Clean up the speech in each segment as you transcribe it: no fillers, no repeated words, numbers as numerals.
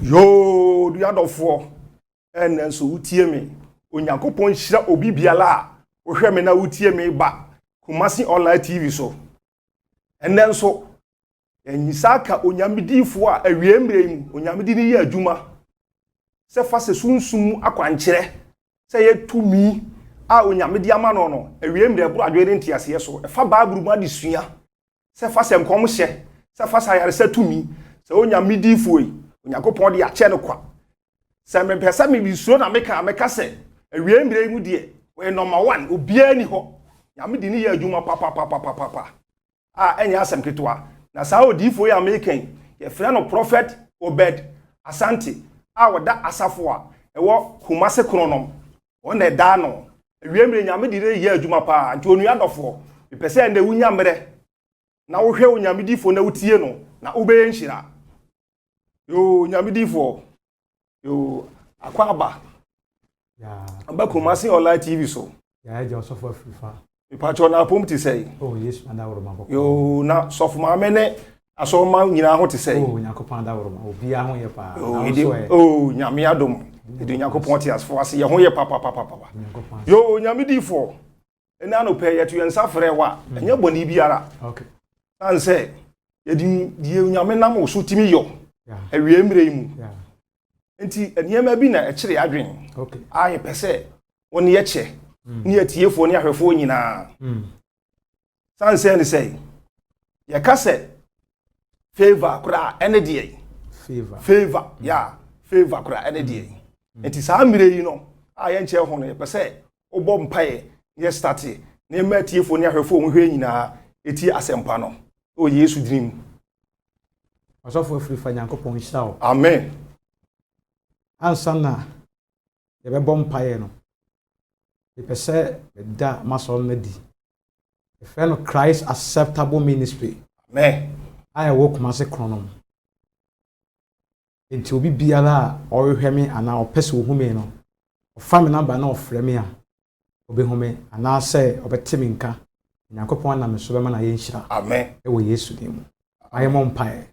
Yo, du adofo enenso utie me onyankopon hira obi biala ohwe me na utie me ba Kumasi Online TV so enenso enyisaka onyamedifo a awiemre mu onyamedi ni ye adwuma se fa se sunsum akwankyere se ye tumi a onyamedi ama no awiemre bro adwere ntiase so fa baaburu ma de sua se fa se nkom hye se fa sa yare se tumi se onyamedifo yi Nyakopon de ache no kwa se me pesa me bisuo na meka se awiemre mu de we number 1 obia ni ho nyamedi ni ye adwuma papa enya asem ketwa na saa odifo ya American ye frɛ no Prophet Obed Asante a woda asafo a ɛwɔ Kumase kronom wona da no awiemre nyamedi re ye adwuma pa nti onu adɔfo pese nda wunya mre na wo hwɛ onyamedifo na wutie no na ubeye nhira yo nyamedifo yo akwaba aba Kumasi Online TV so ya eje osofo Afrifa ipacho na apom ti sei oh yes man da woroma boko yo na sofo ma mene asoma nyina ho ti sei oh nyakopon da woroma obi a ho ye pa oh nyame adom edi nyakopon ti asfo ase ye ho ye papa yo nyamedifo ena no pe ye tu ensa frɛ wa enya boni biara okay anse yedi die nyame nam wo so timi yo awiemre mu enti eniema bi na ekire adwen okay aye pese woni ye che ni atiefo ni ahwefo nyina sanse ni say ye kase favor kura ene die favor ya favor kura ene die enti saa mire yi no aye nche ho no ye pese obo mpae ye start ni ma atiefo ni ahwefo ho hwe nyina eti asempa no o Yesu dream Asofo Afrifa Nyankopon hira o amen ansana ye be bom paye no e pese da maso na di e fe no Christ Acceptable Ministry amen aye wo Kumase kronom enti obi biara o hwehwe me ana o pese wo hume no o fa me number na o frɛ me a obi hume ana se obetimi nka Nyankopon na me so be ma na ye hira amen e wo Yesu dim aye mom paye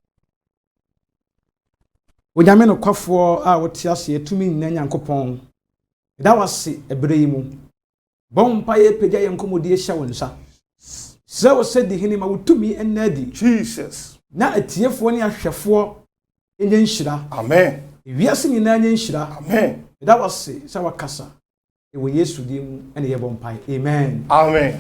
Onyame no kwafo a wote ase etumi nna Nyankopon da wase ebere yi mu bompa ye pegya ye nkomodi ehya wonsa se wo se di hini ma wotumi enna di Jesus na atiefo ne ahwefo enye nhira amen wiase ni na enye nhira amen da wase se wakasa e wo Yesu di mu ene ye bompa amen amen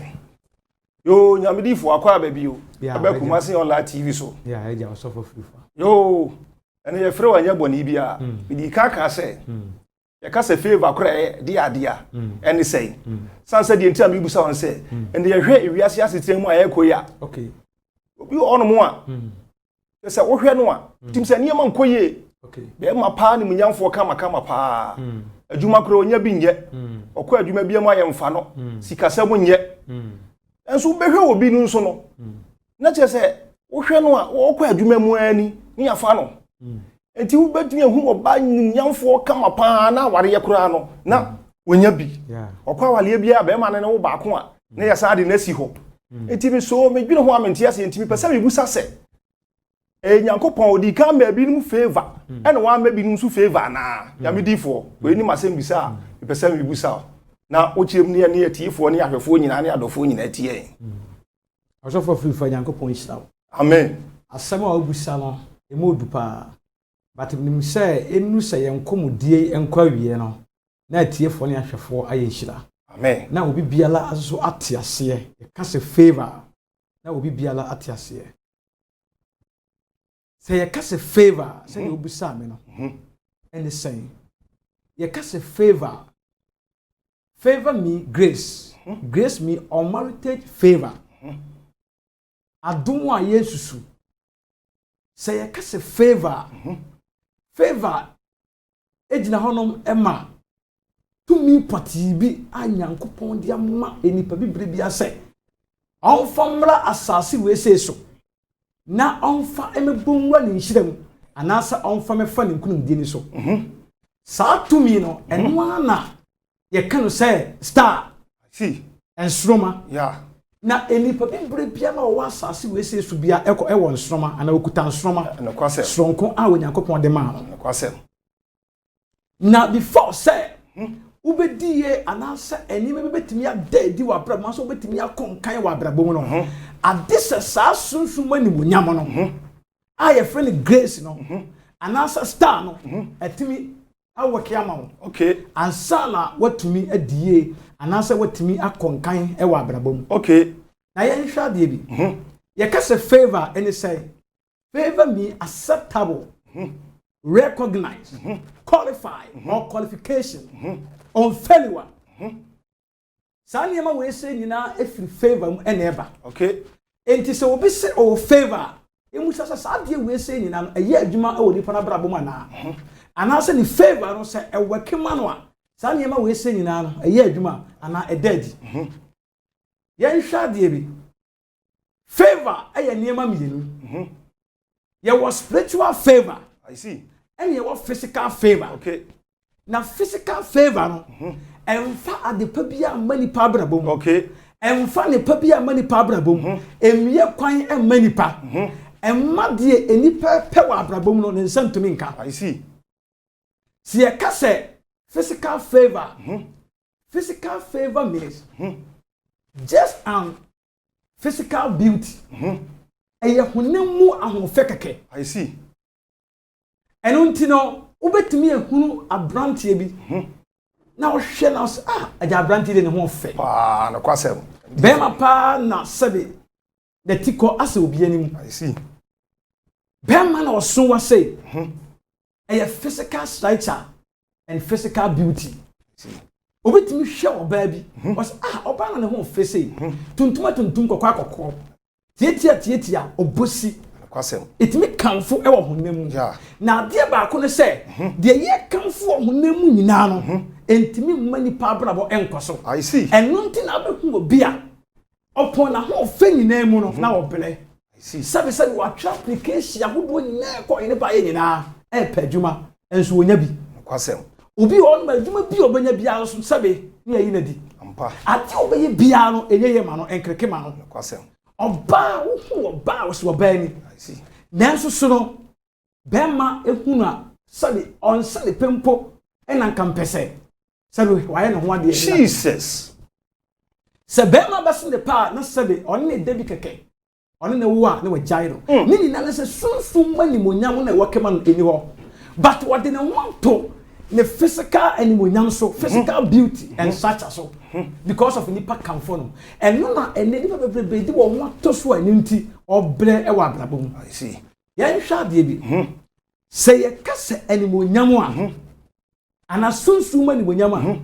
yo nyamedifo akwa babio aba Kumasi Online TV so ya eja osofo Afrifa yo ene ye frɛ wanya boni bia bidi kaka se ye ka se favor kra dia ene sei sansa die ntia mebusa won se ene ye hwɛ ewiase asetem mu aye koya okay obi ono mo a se wo hwɛ no a tim se niema nkoye okay be ma pa ne munyamfo kama pa adwuma kra onya bi nye okɔ adwuma bia mu aye mfa no sikasɛm nye enso behwɛ obi no nso no na che se wo hwɛ no a wo kɔ adwuma mu ani ni afa no enti wo betumi ehu oba nyamfo kama pa na ware ye kura no na wonya bi okwa wale bia be ma ne wo baako a na ye sa de na si ho enti bi so me dwene ho amenti ase enti mi pese me busa se Nyankopon odi ka ma bi num favor ene wa ma bi num su favor na ya medifo we ni masem bisa me pese me busa na wo chiem ne ne atiefo ne ahwefo nyina ne adofo nyina tie Asofo Afrifa Nyankopon hira amen asema wa busa no emodu pa but nim say enu say yenkomodie enkwa wie no na atiefo ne ahwefo aye hira amen na obi biala aso ate ase e ka se favor na obi biala ate ase say ye ka se favor say obi sa me no and say ye ka se favor me grace grace me unmerited favor adom a yesusu say ye ka se favor ejina honom ema tumi pati bi Anyankopon dia ma enipa bibre bia se onfa mra asase we se so na onfa emebonwa ni nhirem anasa onfa mefa ni nkunum die ni so sa tumi no eno ana ye ka no say star see ensroma yeah na enipa bibre bia na o asase we se su bia ewo nsroma ana okuta nsroma no kwasem sronko a onyankopon de ma no kwasem na before say ubediye anasa enime betimi adedi wa bra ma so betimi akonkan wa bra bom no adisa sa sunsun ni munyam no a ye friend grace no anasa star no etimi awake ama okay ansa na watumi adie anasa watumi akonkan wa bra bom okay na ye nhwa de bi ye ka say favor any say favor me acceptable recognized qualified or qualification on failure Sanya we say nyina efiri favor eneba okay enti se obi say o favor emu sasa sadie we say nyina no eye adwuma o nipa na brabo ma na ana se ni favor no se ewake ma no a sanya we say nyina no eye adwuma ana edadi ye nhwa de bi favor eye niema mienu ye was spiritual favor I see and ye was physical favor okay na physical favor no emfa adepa bia mani pa brabom okay emfa ne pa bia mani pa brabom emie kwan emani pa emma de enipa pe wa brabom no ne nsantumi nka I see si e ka se physical favor means just physical beauty eye honemu ahofe keke I see eno ntino ubetimi ehunu abrantie bi na o hwe na aja abrantie de ne ho fe no kwasem bema pa na sebe the tiko ase obi anim I see bema na oso wa say a physical stature and physical beauty obetimi hwe oba bi was oba na ne ho fe say tuntum kokwa kokko tietia obosi kwasem itimi kanfo ewo honam yeah na de ba ko ne se de ye kanfo honam nyina no entimi mani pa brabo enkoso I see enu nti na behu obi a opon na ho fe nyina mu no na obele I see sabe wa twa application ahodo nyina ko ene ba ye nyina e padwuma enso wonya bi kwasem obi on ma dwuma bi obanya bia so sabe ne yi na di ampa ati obeye bia no enye ma no enkreke ma no kwasem oba wo oba wo so oba ni I see nanso so no bema ehunu a sabe on sale pempo ena nkampese sabe waye no ho ade Jesus se bema basin de pa na sabe on ne debi keke on ne wo a ne wa jairo ni ni na se sunsun mani monyam na wakema no eni ho but what they want to the physical and monyam physical beauty and such so because of nipa kamfo no and no na ene nipa bebrebe di wo ho to so ani nti obre e wa brabom I see yan hwa de bi say ye kase ani monyam a ana sunsun mani monyam a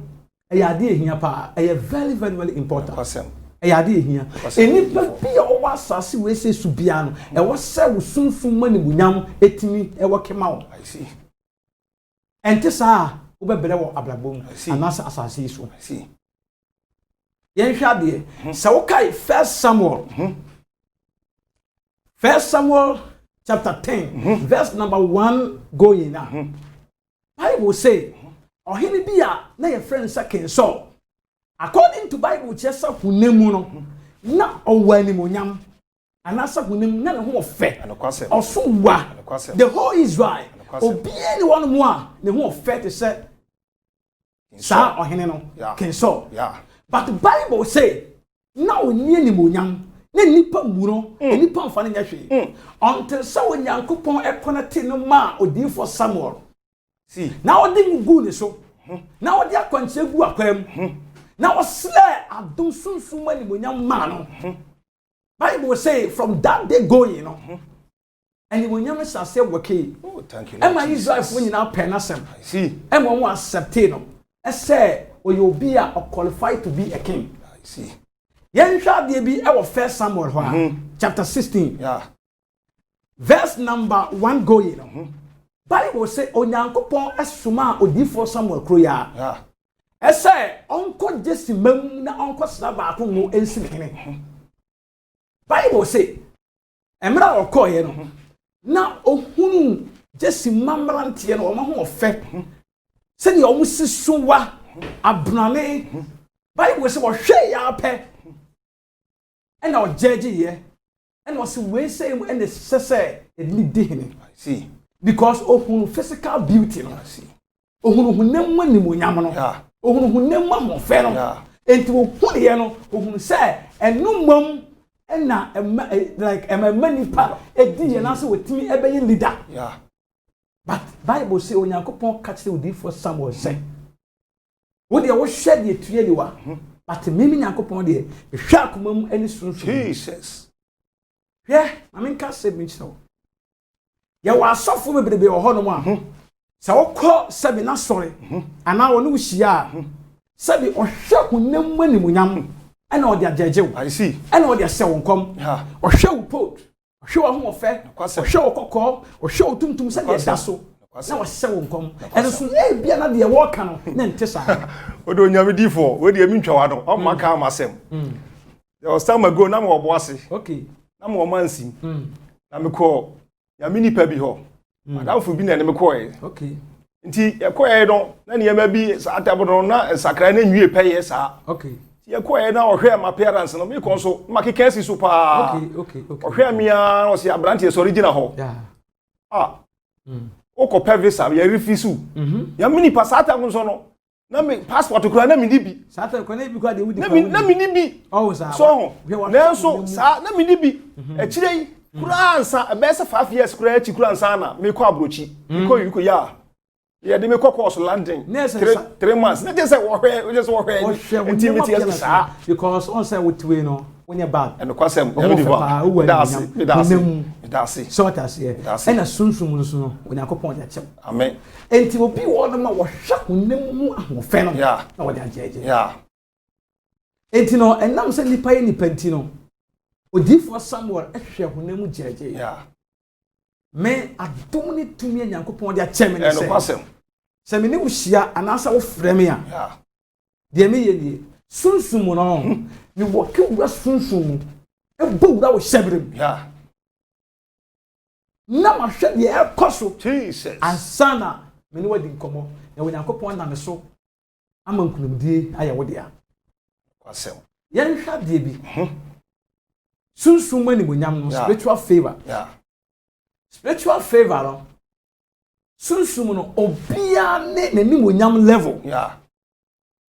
e ade ehia pa e very very very important kwasem e ade ehia enipa bi o wa asase we se su bia no e wo se wo sunsun mani monyam etimi e wo kema wo I see ente saa wo bebere wo abrabom anasa asase so I see yen hwa de se wo kai first Samuel chapter 10 verse number 1 going now Bible say ohini bia na your friend sa King Saul according to Bible chesa hunemu no na owani monyam anasa hunemu na ne ho fe oso wa the whole Israel obi any one more ne ho fe te say sa ohini no King Saul but the Bible say na oni ni monyam na nipa muro nipa mfa nya hwe until so onyankopon connect no ma odi for Samuel see na odi ngu ne so na odi akwanche gu akwam na osle adom sunsun mani monyam ma no Bible say from that day going and monyam shall say working thank you am I Israel for nyina pen asem I see am won accept no e say oyobi a qualified to be a king I see yen hwa de bi e wo first Samuel ho chapter 16 verse number 1 going Bible say onyankopon esuma odifo Samuel kroya e say onko Jesse mam na onko sna ba ko ngo ensi hene Bible say emra okoye no na ohunu Jesse mamrantie no o ma ho ofe se ne o musisuwa abnane Bible say what hwe ya pe and our judge ye and was we say and the say it need dihine. I see. Because ohun physical beauty no. I see. Ohun hunem wani mo nyam no. Yeah. Ohun hunem ma mo fe no. Yeah. Enti ohun ye no ohun say enu mom na like nipa edi ye na say wetimi ebeye leader. Yeah. But Bible say onyankopon catch the odi for Samuel say. Wo de wo hwe de tue ni wa. But mimi nyankopon de hwe akomam ani sunsun. Jesus. Yeah, I mean can say me so. Ya wa asofo bebrebe wo ho no mo a. Sa wo kọ sabi na sori. Ana wo no hia. Sabi ohwe kunam animunyam. Ana o de ajejew. I see. Ana o de sewo nkom. Yeah. Ohwe wo pot. Ohwe wo homofe. Ohwe wo kokọ. Ohwe wo tumtum se de da so. Na wo sewo nkom. Eno so e bia na de wo ka no na nte sa. Odo nyame difo, we de mi ntwa no. O ma ka amasem. There was time ago na mo oboase. Okay. Na mo mansim. Na me ko ya mini pa bi ho. Madamfo bi na ne me ko e. Okay. Nti e ko e no na ne ma bi sa atabdo na sakra na nwie peye sa. Okay. Ti e ko e na ohwe am appearance no me ko so ma keka si so pa. Okay. Ohwe mi a o si abrante so original ho. Yeah. Ah. Oko pevisa ya refisu. Ya mini pasata nso no. Na me passport kura na mini bi. Sata ko na bi kwa de wudi na mini bi. Oh sa. So na so sa na mini bi. E kire yi kura ansa e be se 5 years kura chi kura ansa na me ko abrochi. Yuko ya. Ya de me ko course landing. 3 months. Na just say wo hwe. Intimate yes sa. Because on say what we no when you bad. And kwasem ya me di ba. Dasi. So what as here. And as soon no when yakopon ya chem. Amen. Enti obi wo no ma wo hwa kunem mu ahofe no. Yeah. Na wo de ajeje. Yeah. Enti no enam se nipa ye nipa enti no. Odifo Samuel ehwe kunem jeje. Yeah. Me adom ni tumi nyankopon de achem ni se. And kwasem. Se me ni wo hia anasa wo frɛ me a. Yeah. De me ye ni sunsum no. Ni wo ke wura sunsum. E bo wura wo hyebrem. Yeah. Na ma hwɛ de e koso. Jesus. Ansana me ni wadi nkomo. Na wo nyankopon na me so. Ama nkunumdie aye wo de a. Kwasem. Yen hwa de bi. Sunsum mani bonyam no spiritual favor. Yeah. Spiritual favor no. Sunsum no obia ne nani bonyam level. Yeah.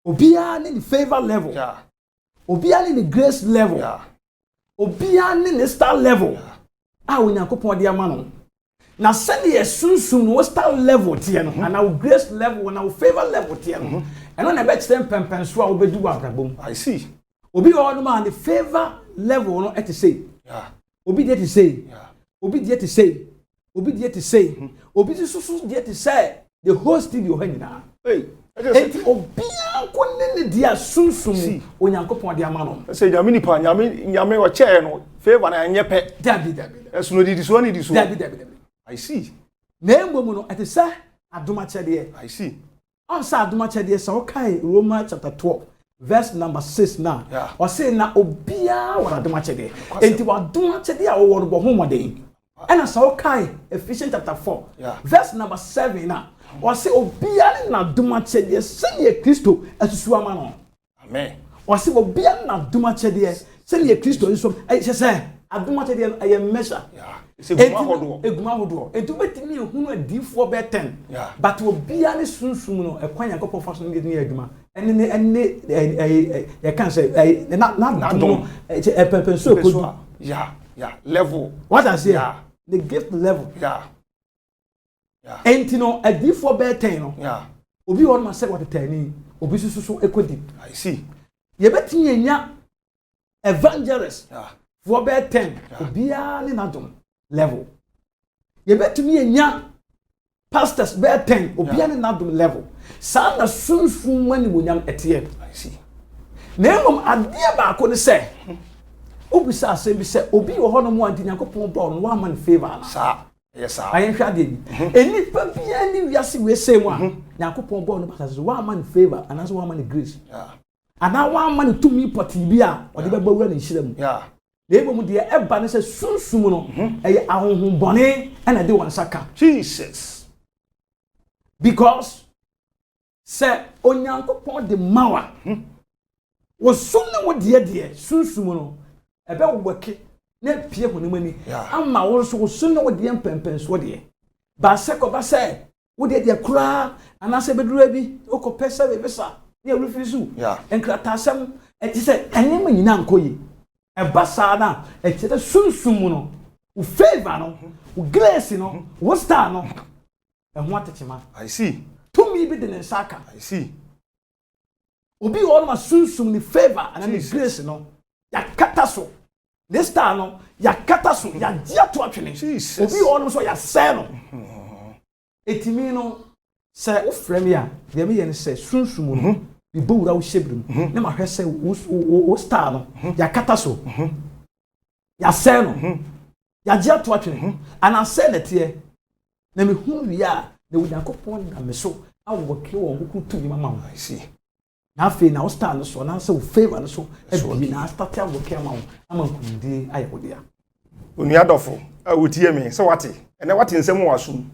Obia ne the favor level. Yeah. Obia ne the grace level. Yeah. Obia ne the star level. Yeah. Ah wo nyankopon de ama no. Na send ye sunsum no star level tie no and our grace level and our favor level tie no. Eno na be kyerem pempenso a wo bedu abrabom. I see. Obi o no man the favor level no et say. Yeah. Obi dey to say. Yeah. Obi dey to say. Obi dey to say. Obi so dey to say the whole studio ha nyina. Hey. Enti obi anko ne dia sunsum onyankopon de ama no. Say nyame nipa nyame wo che no favor na anye pe. Dabi. Eso no di so ni di so. Dabi. I see. Na engbomu no et say adoma chede. I see. On sa adoma chede say okay Romans chapter 12 verse number 6 now. Yeah. Or say na obia wa adoma chede. Enti wa adoma chede a wo bo homoden. And as okay Ephesians chapter 4 verse number 7 now. Or say obia na adoma chede sene Kristo asusu ama no. Amen. Or say obia na adoma chede sene Kristo nso say adoma chede ay measure. Yeah. Eguma hodo. Enti betimi ehunu adifo be 10. Yeah. But obia ne sunsum no ekwan yakopon fa so ne de adwuma. Ene you can say na dom pepenso kodu. Yeah. Level. What I say? Yeah. The gift level. Yeah. Enti no adifo be 10 no. Yeah. Obi won ma say what 10 obi susu ekodi. I see. Ye betimi enya evangelist. Yeah. For be 10 obia ne na dom level. Ye betimi enya pastors be 10 obia ne na dom level. Sa na sunsun mani wonyam etiye. I see. Na emom ade ba ko ne say obisa asem bi say obi wo ho no mo anti Nyankopon bo no wa man favor na. Sa. Yes sir. Ayen hwa de bi. Enipa bia ni wiase we say mo a Nyankopon bo no ba say wa man favor and also wa man grace. Yeah. Ana wa man tumi poti bi a ode be bawura ne nhira mu. Yeah. Na emom de eba ne say sunsum no eye ahonhon bone na de won saka. Jesus. Because say Onyankopon de mawa wo sum na wo de sunsum no ebe wo wake na pie honem ani ama wo so wo sum na wo de mpempen so de ba se ko ba se wo de kura anase bedura bi wo ko pesa be besa ne refisu enkratasem eti se enema nyina nkoyi eba sa na eti de sunsum no wo favor no wo grace no wo star no ho atechema I see tumi bi de ne saka I see obi all ma sunsum ni favor and ni grace no ya kata so this time no ya kata so ya dia to atwene obi all so ya say no etimi no say o frame ya de me yen say sunsum no bi bowura wo hyebrim na ma hwese wo star no ya kata so ya say no ya dia to atwene ana say na tie na me hu wi a na wo yakopon na me so awo ke wo nkuku tumi mama I see na fe na o star no so na so favor no so e na start ya wo ke ma wo ama nkundi aye wo dia oni adofo a wotie me se wate ene wate nsem wasum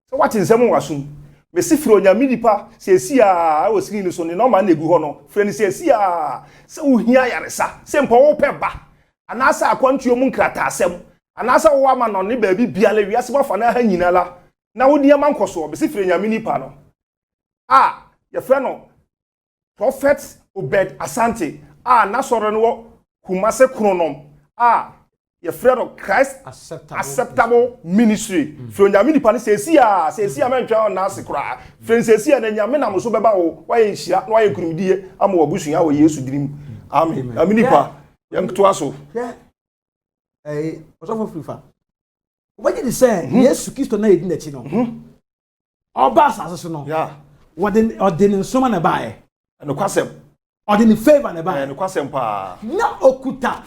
se wate nsem wasum me sifiro nyame nipa se esi a wo skin no so ne normal na egu ho no fre ni se esi a se wo hia yaresa se mpo wo pe ba anasa akwantuo mu nkrata asem anasa wo ama no ne ba bi biale wiase ba fa na ha nyina la na wo dia mankoso me sifiro nyame nipa no ye fre no Prophet Obed Asante na soro no Kumase Kronom ye friend of Christ acceptable ministry from nyame nipa ne sesi a mentwa na asekura friend sesi a na nyame na so beba wo waye nhia na waye kurumdie ama wabusua wo Yesu dirim amen nyame nipa yankto aso osofo frifa obaje de say Yesu Kristo na yedi na chi no oba asase so no wode nsoma na bae no kwasem ode ni favor na bae no kwasem pa na okuta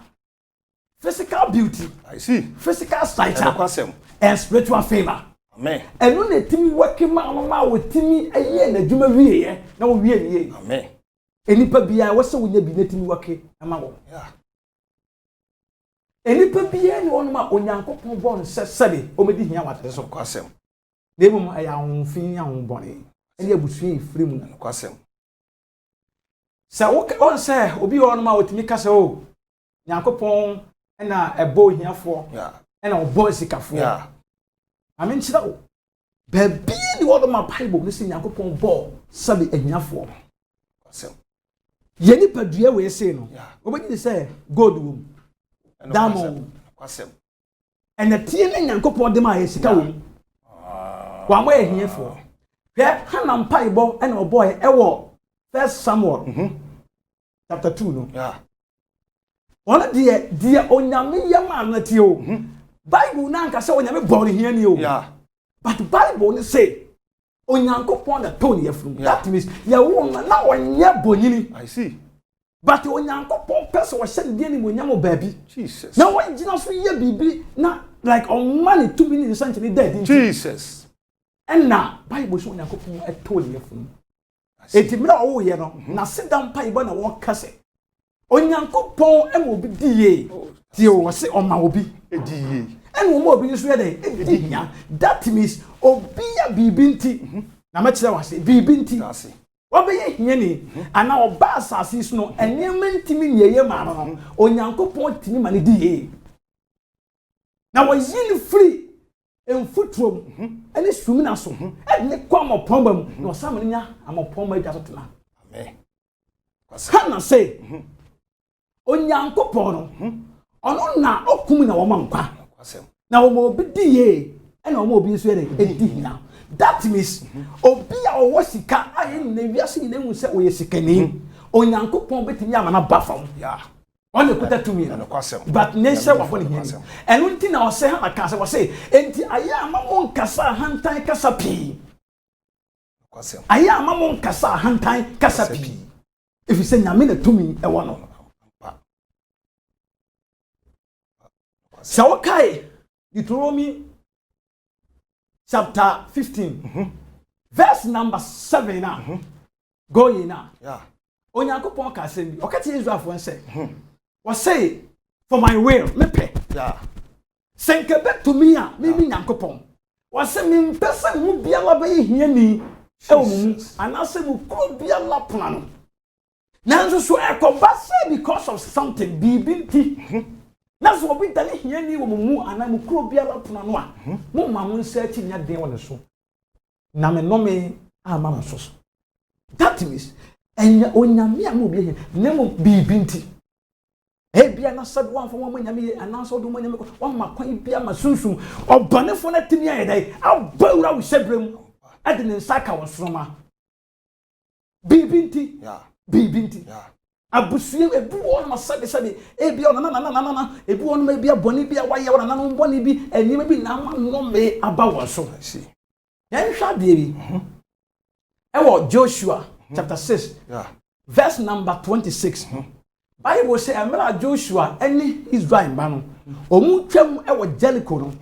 physical beauty I see physical stature no kwasem and spiritual favor amen enu na timi working ma wo timi eye na dwuma wiye na wo wiye ni amen enipa bia wo se wo nya bi na timi working ama wo enipa bia ni wonu ma onyankopon bon sebe o medi hia wate so kwasem debum aya honfin ya honbone eni abusu ifiri mu no kwasem sa on say obi wonu ma otimi kase o nyankopon na ebo hiafo na obo sikafo amen chira o baby ni wonu ma bible ni si nyankopon bo sabe ahiafo kwasem ye ni padua we say no obi say god wom diamond kwasem ena tie na nyankopon de ma sika wom wa mo ahiafo hwe hanam paibo na obo ewo First Samuel chapter 2 no ona die onyame yama anati o bible na nka se onyame bori hia ni o but bible ni say onyankopon da tone yafrum that means ya wo na onye bonyini I see but onyankopon person wo hye die ni monyam baabi Jesus na wo gina so ye bibi na like on money 2 minutes century dead Jesus and na bible so onyankopon tone yafrum etimra wo ye no na sidam paibo na wo kase onyankopon obi diye tie wo se oma obi ediye enu mo obi so ye dey edinya that means obi ya bibinti na ma kire wase bibinti obi ye hia ni ana oba asase so no enema ntimi nyeye ma no onyankopon timi ma ne diye na wo yin free enfutrom ene sumi na so ene kwa mopomba mu na osam nya amopomba gya so tena amen kana say onyankopon no ono na okum na wo mankwa na wo mo bi diye ene wo mo bi so ene edi na that means obi a wo sika aye na wiase ni hu se wo ye sika ni onyankopon betimi amana bafam on the kuta to me but nation wa foni hia enu nti na ose ha makasa wo say enti aya amamon kasa hantan kasa pi aya amamon kasa hantan kasa pi if you say nyame na to me e wo no so okay Deuteronomy chapter 15 verse number 7 now go in now onyankopon ka say bi okati Israel fo say was say for my will me pay senke bet to me a me nyankopon was say me pesa mu bia la ba hia ni e wo mu anase mu kro bia la plano nanso so ekobase because of something bibinti na so obi dane hiani wo mu ana mu kuro bia la pona no a mo ma mo nsa nya den wo ne so na me no me ama no so that means enya onyame am obi ehia na mo bibinti bia na said one for one nyame ana so do mo nyame ko ma kwan bia ma sunsun obanefo na timi ayedai abawura wo sebrem ade ne nsaka wo soroma bibinti bibinti abusuye ebu won ma sabe bia na ebu won ma bia boni bia waye wona na no boni bi enima bi na ma no me aba wo so yan hwa de bi Joshua chapter 6 verse number 26 Bible say amela Joshua any Israel man omu twam Jericho no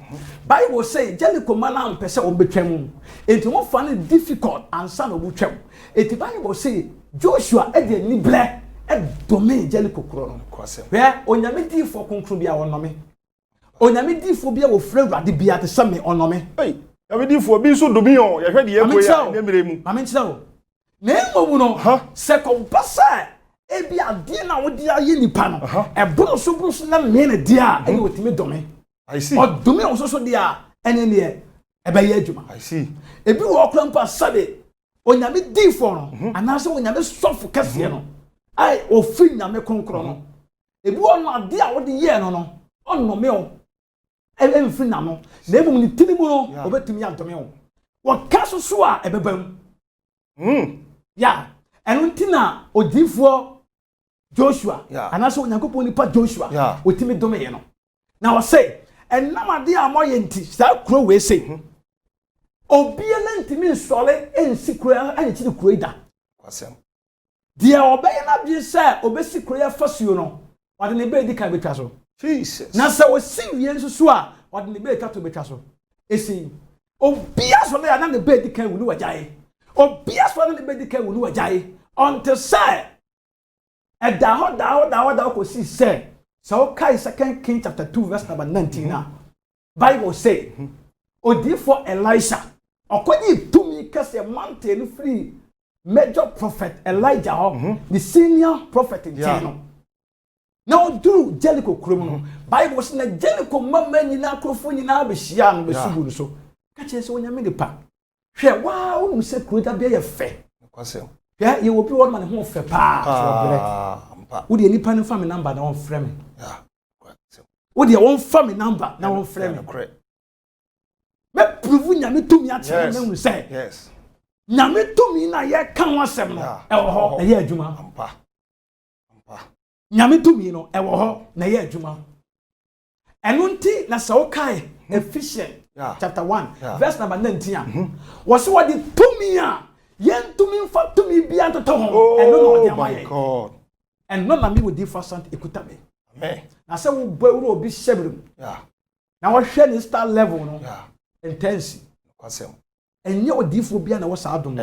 Bible say Jericho man am pese obetwam enti mo fa no difficult ansa no obutwam enti Bible say Joshua e de ni ble e domain Jericho kro no kwase we onyame di fo konkro bia wonome onyame di fo bia wo fra Awurade bia te same onome onyame di fo bi so domain o ye hwe de ye ko ya ne mere mu ame nkyira wo na emomu no se ko basa ebi ade na wodi aye nipa no eboro so na me na dia e wotimi dome I see odome o so dia ene ne ebe ye adwuma I see ebi wo krampa sabe onyame di fo no anase onyame sofu kase no ai ofi nyame konkro no ebi wo no ade a wodi ye no onome o emfi na no na ebum ni tinimu no obetumi adome o wo kaso so a ebebam ya enu ntina odifo Joshua anase onyankopon nipa Joshua otimi dome ye no na wo say enamade amoye nti sa kuro we say obiela ntimi nsole ensi kuro anchi kuro ida kwasem dia obeye na bi say obesi kuro ya fasuo no wade ne be di kan betwa so Jesus na sa wo si wie nso so a wade ne be kato betwa so esi obia so na ne be di kan wunu wajae obia so na ne be di kan wunu wajae until say da ko si say so kai 2 King chapter 2 verse number 19 na Bible say odifo Elisha okoji tumi kase mountain free major prophet Elijah the senior prophet in China now do Jericho krom no Bible say na Jericho mama nyina krofo nyina be hia no be subu so ka che se onyame nipa hwe wa wonu se kroda be ye fe kwasem ya ye wo bi won man ho fe pa wo de nipa no family number na won frɛ me kwasem wo de won family number na won frɛ me me prove nyame tumi a kyerɛ me hu sɛ yes nyame tumi na ye ka ho asɛm no e wo ho na ye adwuma ampa nyame tumi no e wo ho na ye adwuma eno nti na sɛ wo kai Ephesians chapter 1 verse number 19 wo se wo de tumi a yen tumi mfa tumi bia ntoto ho eno na odi amaye God and no na me wo di fasant ekuta me amen na se wo bawuro obi hyebrim na wo hwe ni star level no intense kwasem enye odifo bia na wo sa adom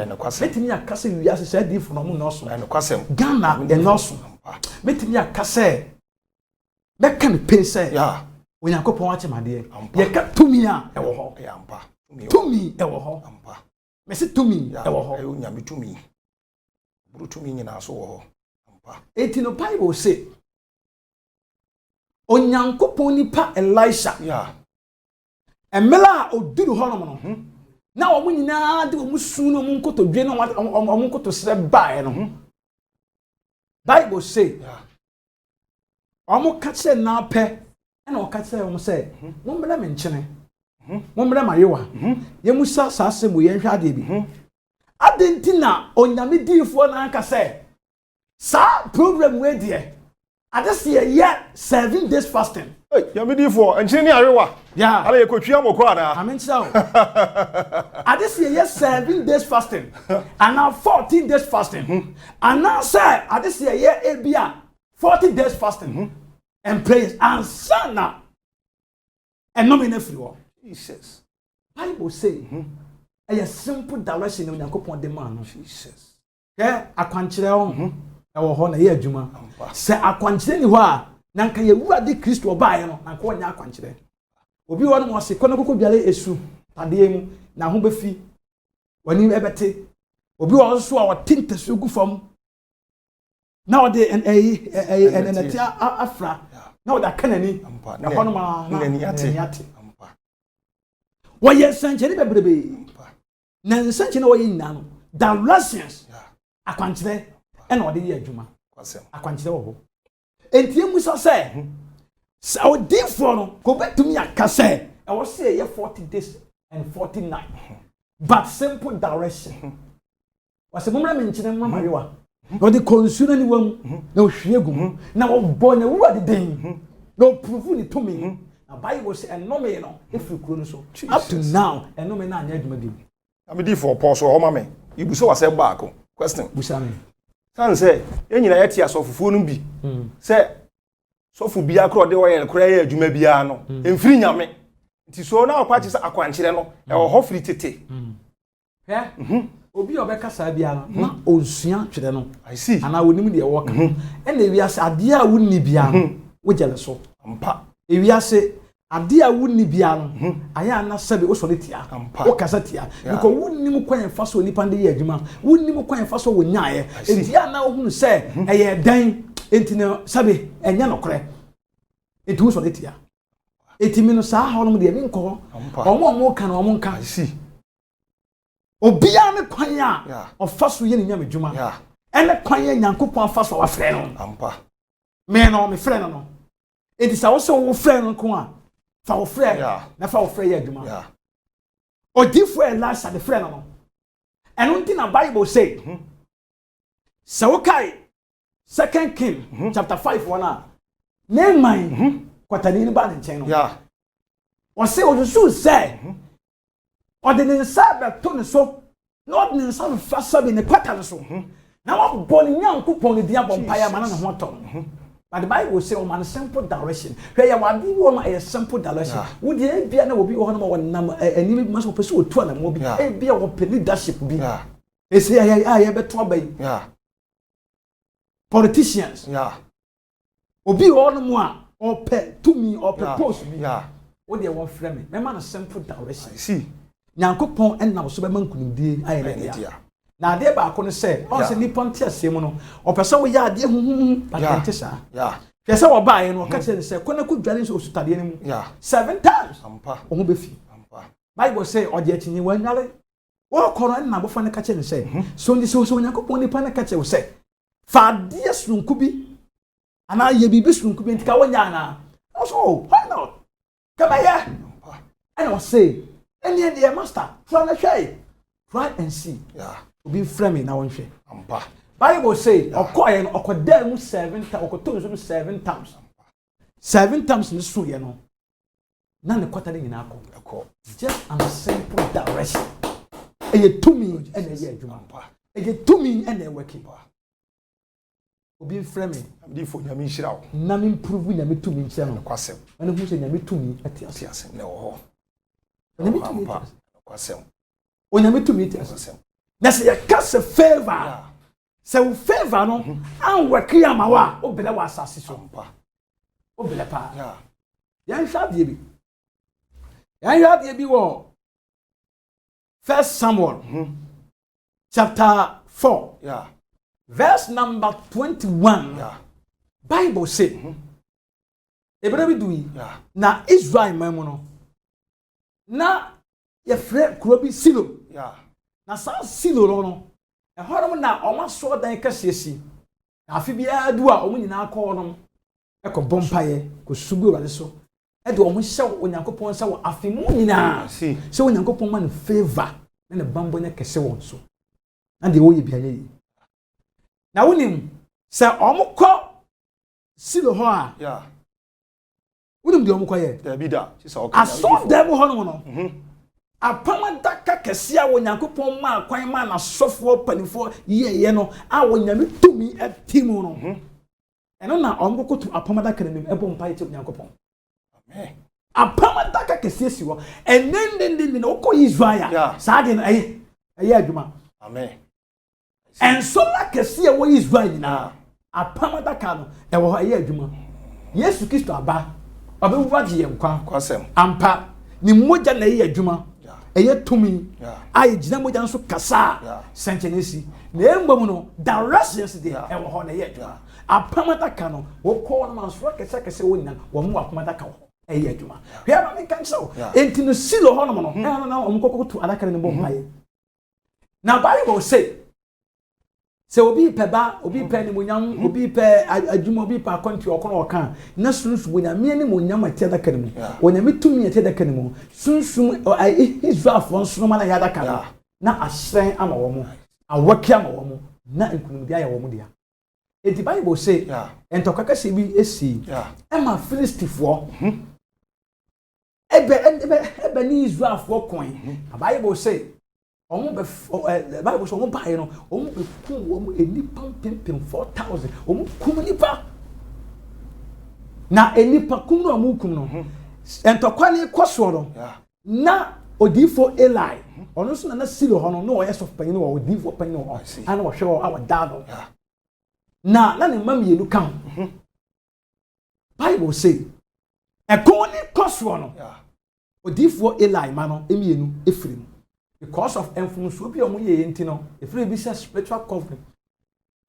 metimi akase wiase sa adifo no mo no so kwasem Ghana enoso metimi akase be kan pense onyankopon achemade ye ka tumi a e wo ho ampa tumi e wo ho ampa mesi tumi e wo ho onyame tumi buru tumi nyina so wo ho ampa eti no Bible say onyankopon nipa Elisha emela oduru honom no na wo nyina de wo su no mu nkotodwe no wo nkotosre bae no Bible say ka che na pe na ka che wo say mo mbele me nkyene mo mbele mayewa ye musa saase mo ye hwa de bi adentina onyame difo na aka say sa program we de adese ye 7 days fasting nyame difo nkyene ni arewa ala ye kotwia moko ana amencha o adese ye 7 days fasting and now 14 days fasting and now say adese ye ebia 40 days fasting and prayers and sana and no me na free wo Jesus Bible say a simple direction in Yakopon de man Jesus akwankyere ho e wo ho na ye adwuma se akwankyere ni ho a na nka ye wurade Kristo obae no na nka onya akwankyere obi wo no mo se kono kokko biale esu tade mu na ho befi wani ebete obi wo so a wotinta su gu fam na ode en afra na ode kanani na hono ma na ate wo ye sanchene bebrebe na sanchene wo ye nyina no directions akwankyere ena ode ye adwuma akwankyere wo ho entie mu so se odifo no ko betumi akase e wo se ye 40 days and 40 nights but simple direction wase mumra menkyene mama yewa no de consume ni wam na ohwie gum na wo bonya wo ade den no prove ni to me na Bible say enome no if you kuro so up to now enome na anya adwuma bi amedifo Paul so ho ma me ibuso wase baako question busa me san say enyina yete asofufuo no bi say sofu bia kro de wo ye kro ye adwuma bia no emfiri nyame nti so na akwa chi akwankyere no e wo ho firi tete obi obeka sa bia no na onsua twere no I see ana wonim de wo ka ena ewiase ade a wonni bia no wo jele so ampa ewiase ade a wonni bia no aya na sabe wo so ne tia wo kasa tia because wonnim kwan fa so nipa de ye adwuma wonnim kwan fa so wonyae enti ana wo hunu se eye dan enti no sabe enya nokre enti wo so ne tia enti mi no sa ha no de mi nko omo ka na omo nka I see obia me kwan a ofa so ye ne nyame dwuma ene kwan ya nyankopon afa so wa frɛ no ampa me no me frɛ no enti sa wo so wo frɛ no ko a fa wo frɛ na fa wo frɛ ye dwuma odifo Elisha de frɛ no eno nti na Bible say sa wo kai 2 King chapter 5 1 Naaman kwatani ni ba ne nkyɛn no wo say wo so say ode ne nsa to ne so na ode ne nsa fa sabe ne kwata ne so na wa bɔ ne nyankopɔn ne dia bɔ mpaya ma na ne ho tɔ but the Bible say on simple direction hwɛ ya wa bi wo ma a simple direction wo de bia na obi wo ho na wo nam ani bi ma so pese otu na mo bi e bia wo pe leadership bi e say ya beto abai politicians obi wo no mo a ope to me or propose me wo de wo frɛ me me ma na simple direction see nyankopɔn enna so be man kunimdie aye na dia na ade ba ko no se o se nipa nte asem no o pese wo ya ade patente sa pese wo ba ye no ka che se ko na ku dware so osutade ni mu 7 times ampa o ho be fi Bible say o de atinyi wa nyale wo ko no enna bofo ne ka che ne se so ndi so nyankopɔn nipa ne ka che wo se fa ade sunku bi ana ye bibi sunku bi ntika wo nya na o so why not come here ampa and o say any dear master try na try and see obi frɛ me na wonhwɛ ampa Bible say okoye no okoda mu 7 times okoto so 7 times 7 times ni so ye no na ne kwata de nyina akɔ just a simple direction eye to me and eye adwuma ampa eye to me and eye working obi frɛ me di fo nyame nhira wo na me improve nyame to me nkyɛ no kwasɛm na hu sɛ nyame to me atiase na wo ho nyame to me kwasɛm onyame to me atiase na se yakase favor se wo favor no an waki amawa obele wa asase so ampa obele pa yan hwade bi wo 1 Samuel chapter 4 verse number 21 Bible say ebere bi duyi na Israel mamu no na ye frɛ kuro bi Silo na sa Silo no e horom na oma so dan kasesi na afi bia du a omu nyina akɔ no e ko bompaye ko sugu wale so e de omu hye onyankopɔn sɛ wo afi mu nyina sɛ onyankopɔn ma no favor na ne bambo nya kese won so na de wo ye bia ye na wonim sɛ omu kɔ Silo ho a wonim de omu kɔ ye Davida aso dem ho no apamadaka kese a wonyankopɔn ma kwan ma na sɔfo panifo ye no a wonyame tumi atimu no eno na ɔmkokoto apamadaka nim ebo mpa ye wonyankopɔn amen apamadaka kese si wo enendendende na okɔ Israel saa de no ɛyɛ adwuma amen enso la kese a wo Israel na apamadaka no ɛwɔ ɛyɛ adwuma Yesu Kristo aba ɔbɛwu agye nkwa kwasɛm ampa ni mogya na ɛyɛ adwuma eye tumi aye gina moja nso kasa senkenesi na embom no directions de e wo ho na ye adwuma apamata ka no wo ko no man so kese wonya wo mu apamata ka wo e ye adwuma hwe ma me kan so enti no silo ho no na wo mkokoto adaka ne bo mpaye na Bible say obi peba obi pe ni monyam obi pe adwuma obi pa konti okono oka na sunsu bonyame ni monyam ati adaka ne mu wonyame tumi ati adaka ne mu sunsu Israel fon sunoma na ya adaka na asren ama wo mu awaki ama wo mu na nkunumdi aya wo mu dia enti Bible say entokaka se bi esi ema Filistifo ebe ni Israel fo koin Bible say omo be Bible say omo bae no omo be kum omo enipa pimpim 4000 omo kum nipa na enipa kum no omo kum no entokwa ni koso no na odifo Eli ono so na silo ho no no yes of panyin no odifo panyin no ana wo hwe awa dado na ne mam yenu kan Bible say ekoni koso no odifo Eli ma no emienu efrim because of influence obi omo ye enti no efiri bi say spiritual covering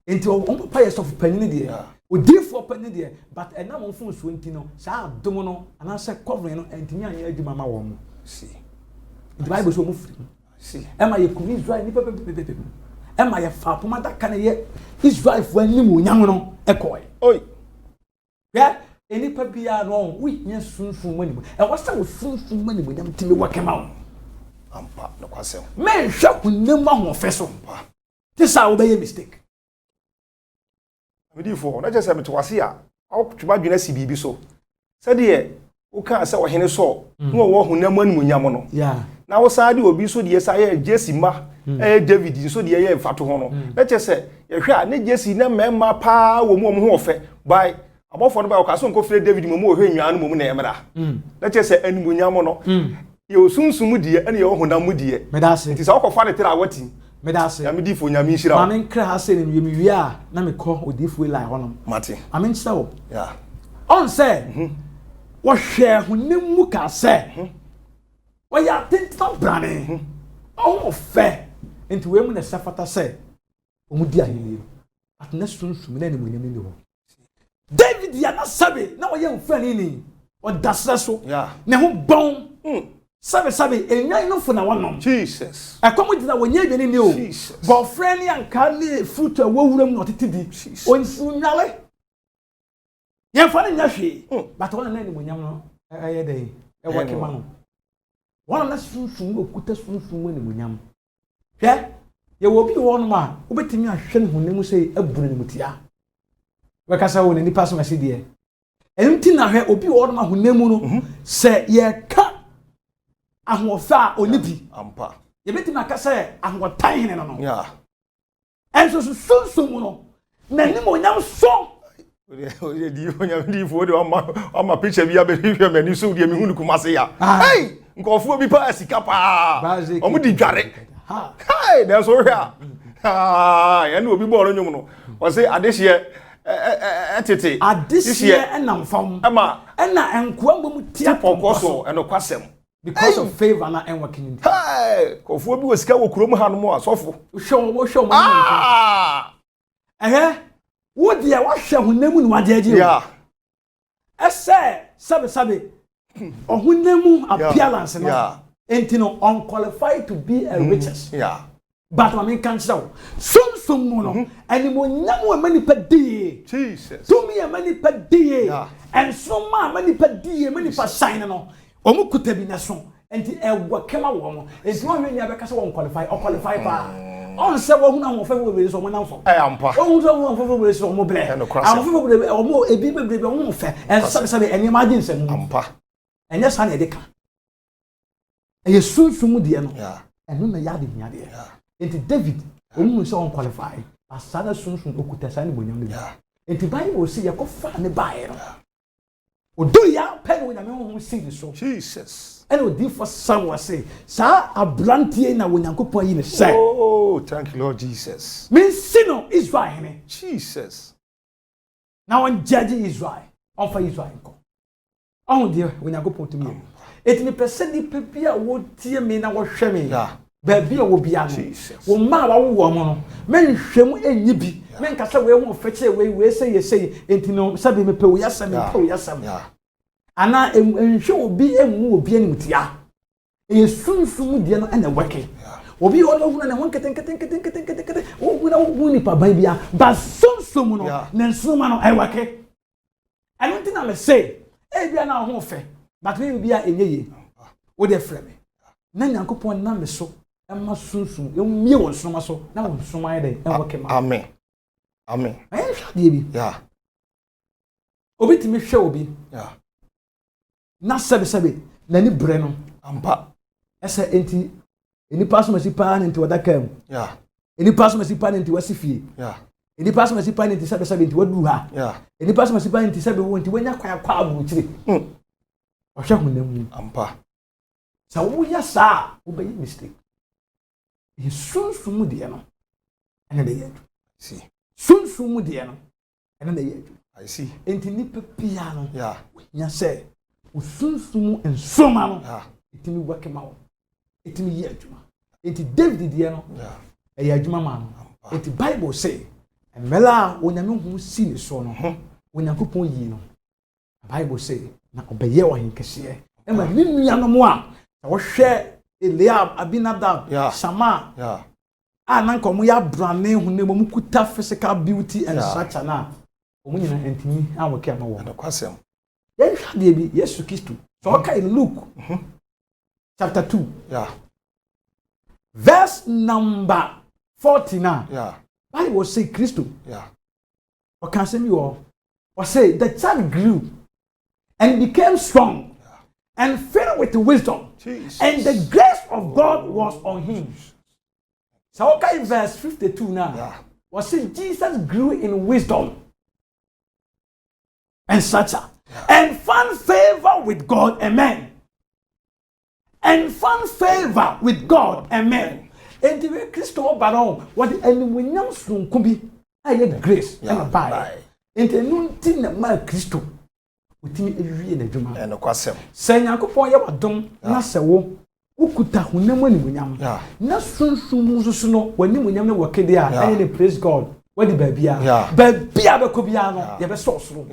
enti omo pa yes of panyin de odifo panyin de but enam influence enti no sa adom no ana say covering no enti nya anya adwuma ma wo mo see the Bible so free see ema ye kumi Israel ni pepe ema ye fa poma da kan ye Israel fo anim onyam no ekoy oi ya eni pabia no wi nya sunsun mani e wasa wo sunsun mani mo nyam timi wakema wo ampa no kwasem me hwa kunnem ahofe so ampa tisa wo be ye mistake amedifo na je se metwase a awotwa dwena si bibi so se de wo ka se wo hene so no wo honam anim onyam no yeah na wo saade obi so de sa ye Jesse ma David so de ye mfato ho no na che se ye hwe a ne Jesse na mema pa wo mu ho ofe bai abofo no ba ka so nko fere David mo mo hwe nwan no mo na emra na che se animonyam no ye osunsum die ene ye honam die medase nti sa okofa ne tira awati medase ya medifo nyame nhira ma men kra ha se ne wi wi a na me ko odifo Eli ho no mate amen so yeah on say wo hwe honam mu ka se we ya tinta brane o fe enti we mu na safata se o mu di ahini at na sunsun na ni mu nyame ni ho David ya na sabe na wo ye mfani ni o dasra so ne ho bon sabe enyan no fo na wonom Jesus akomo dina wo nya dwene ni o go friend anka ni fruit a wo wuram no tete bi o nsunyale ye mfani nya hwe but wona na ni mu nyam no aye dey e wakema no wona na sunsun okuta sunsun woni mu nyam hwe ye wo bi wo no ma obetimi ahwe ne honemu sei aburu ne mutia we kasa wo ne nipa so mase de enti na hwe obi wo no ma honemu no se ye ka ahofa onibi ampa ye betimi akasa ahotan hene no yeah enso sunsun mu no na ni mo nyam so oye di onyam di fo de ama picture bi abehwe mani so de mi hunu kumase ya hey nkofo bi pa sika pa omo di dware hey na so hwe a ya na obi bọọlụ nyum no o say adehye etete adehye enam fam ama ena enkoa mbom tia pokoso eno kwasem because of favor na enwa kinin hey kofo bi osika wo kurom ha no mo asofo hwe mo wo de wa hwe honam ni wadeaje yeah ese sabe ohunemu appearance no enti no unqualified to be a riches yeah but I mean can't say sum mu no animonyam wa mani padi Jesus to me mani padi and so ma mani padi mani pa shine no omo kuta bi na so enti ewa kema wo mo enti wo hwe nya be ka se won qualify o qualify pa on se wo huna wo fa wo be so mo na fo ampa o hu so wo fa wo be so mo ble am fa wo be o mo ebi bebre wo fa en sabe eni imagine se mo ampa enya sa na de ka e sunsun de no enu na ya de nya de enti David omu se on qualify asana sunsun okuta sa ni bonyam de enti Bible say ye ko fa ne bae no odo ya pen wo nyame ho see so Jesus and odi for someone say sa abrantie na wonyankopon yi ne say oh thank you Lord Jesus me sino Israel ne Jesus now on judge Israel on for Israel ko on de wonyankopon to me etimi pese di pepia wo tie me na wo hwe me Baby will be an wo ma wa wo mo no men hwem enyi bi men kasa we hu feche we say you say entino sabi me pe wo yasam pe wo yasam ana enhwe obi emu obi animtia e sunsun de no na weke obi ono hu na won keten o hu na hu ni pa ban bia ba sunsun no na nsuma no e weke I don't think I'm say e bia na ho fe but we bia enye wo de freme na Nyankopon na me so Emma sunsun emie won soma so na won soma ye den enwo kema amen amen ayen hwade bi yeah obi timi hwe obi yeah na sebe na ni bre no ampa ese enti eni paso masi pa na enti wadaka mu yeah eni paso masi pa na enti wasifie yeah eni paso masi pa na enti sebe enti wadu ha yeah eni paso masi pa na enti sebe wo enti wanya kwa abu kire ohwe hunam ampa sa wo ya sa wo be mistake sunsun de no ene de yedu see sunsun de no ene de yedu I see enti ni pepia no yeah nya se sunsun ensoma no yeah etimi wakema wo etimi ye adwuma enti David de no yeah e adwuma ma no enti Bible say emela onyame hu si ni so no onyankopon yi no Bible say na obeye wo henkese e ma ni nua no mo a wo hwe Eliab, Abinadab, Shama, nanka omo ya brane hune mo kuta physical beauty and structure na omo nyina entimi awoke ama wo. Na kwasem. Yen hwade bi Yesu Kristo. So okay in Luke chapter 2. Yeah. Verse number 49. Yeah. Bible say Kristo. Yeah. What can say me or say the child grew and became strong and filled with wisdom. Jesus. And the grace of God was on him. So okay, verse 52 now. Yeah. Was saying Jesus grew in wisdom and stature and found favor with God, amen. And found favor with God, amen. And the Christo Baron, what the enemy knows from Kubi, I had grace and by. And the noon tin my Christo. Witimi ewie na dwuma no kwasem sɛ Nyankopɔn yɛ wadom na sɛ wo ukuta honam animunyam na sunsun mu so no wanimunyam ne wɔkede a ɛyɛ ne praise God wadi baabia baabia bɛkɔ bia no yɛ bɛ sɔsoro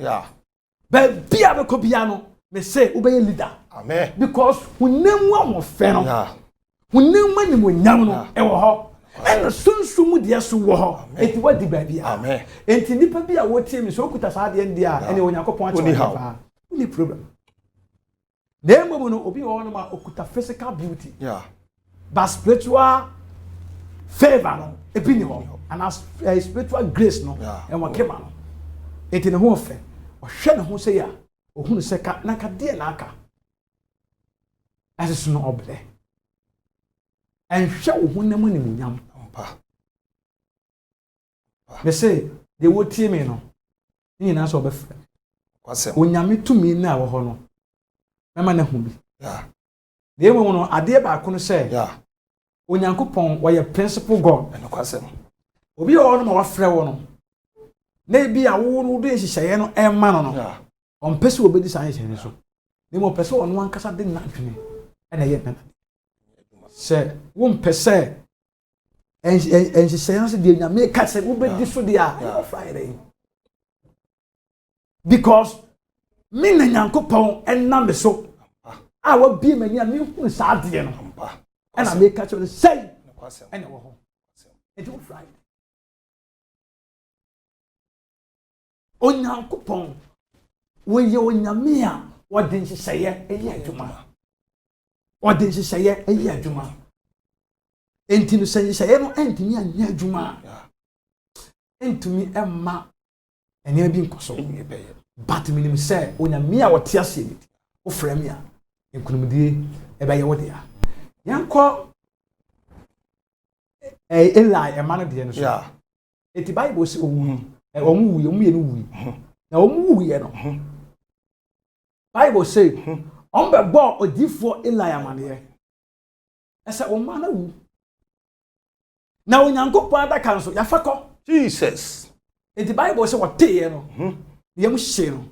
baabia bɛkɔ bia no me say wobɛyɛ leader amen because honam ahoɔfɛ no honam animunyam no ɛwɔ hɔ ɛna sunsun mu deɛ so wɔ hɔ enti wadi baabia amen enti nipa bi a wɔtie mi so okuta saa deɛ ndi a ɛne Onyankopɔn akyɛ wɔn ni problem na emu no obi wɔ no ma okuta physical beauty but spiritual favor no ebi ni hɔ and spiritual grace no ɛwɔ kema no enti ne ho fɛ ɔhwɛ ne ho sɛ ya ohunu sɛ ka na ka deɛ na aka ɛsɛ no ɔbrɛ ɛnhwɛ wo ho nam ne munyam me say they will tie me no ni na so obefra kwasem onyame tumi na wo ho no mema na hu bi de emu no ade ba ko no say onyankopon wo ye principle God and kwasem obi o no ma wa frɛ wo no na bi a wo no do hyehyɛ no ɛma no no on pese obedi san hyehyɛ so ne mo pese ono ankasa de na adwene ɛna ye na sɛ wo mpese and she says the Nyame ka say wo be di so dia Friday because me na Nyankopon enna me so a wa bi mani a me hu sa de no and I make catch you say and wo ho it will Friday Onyankopon wo ye Onyame a wo de nhyehyɛ eyi adwuma wo de nhyehyɛ eyi adwuma enti no sɛ no entimi anya adwuma entimi emma ene bi nkoso but minim sɛ Onyame a wɔte ase mi wo frɛ me a enkunumdie ɛbɛyɛ wo de a yankɔ Eli ema no de no so enti Bible sɛ owu omu ye no wu na omu wu ye no Bible say on be bo odifo Eli amane ɛsɛ o ma na wu na Onyankopɔn adaka nso ya fakɔ Jesus enti Bible say what ye no yem hye no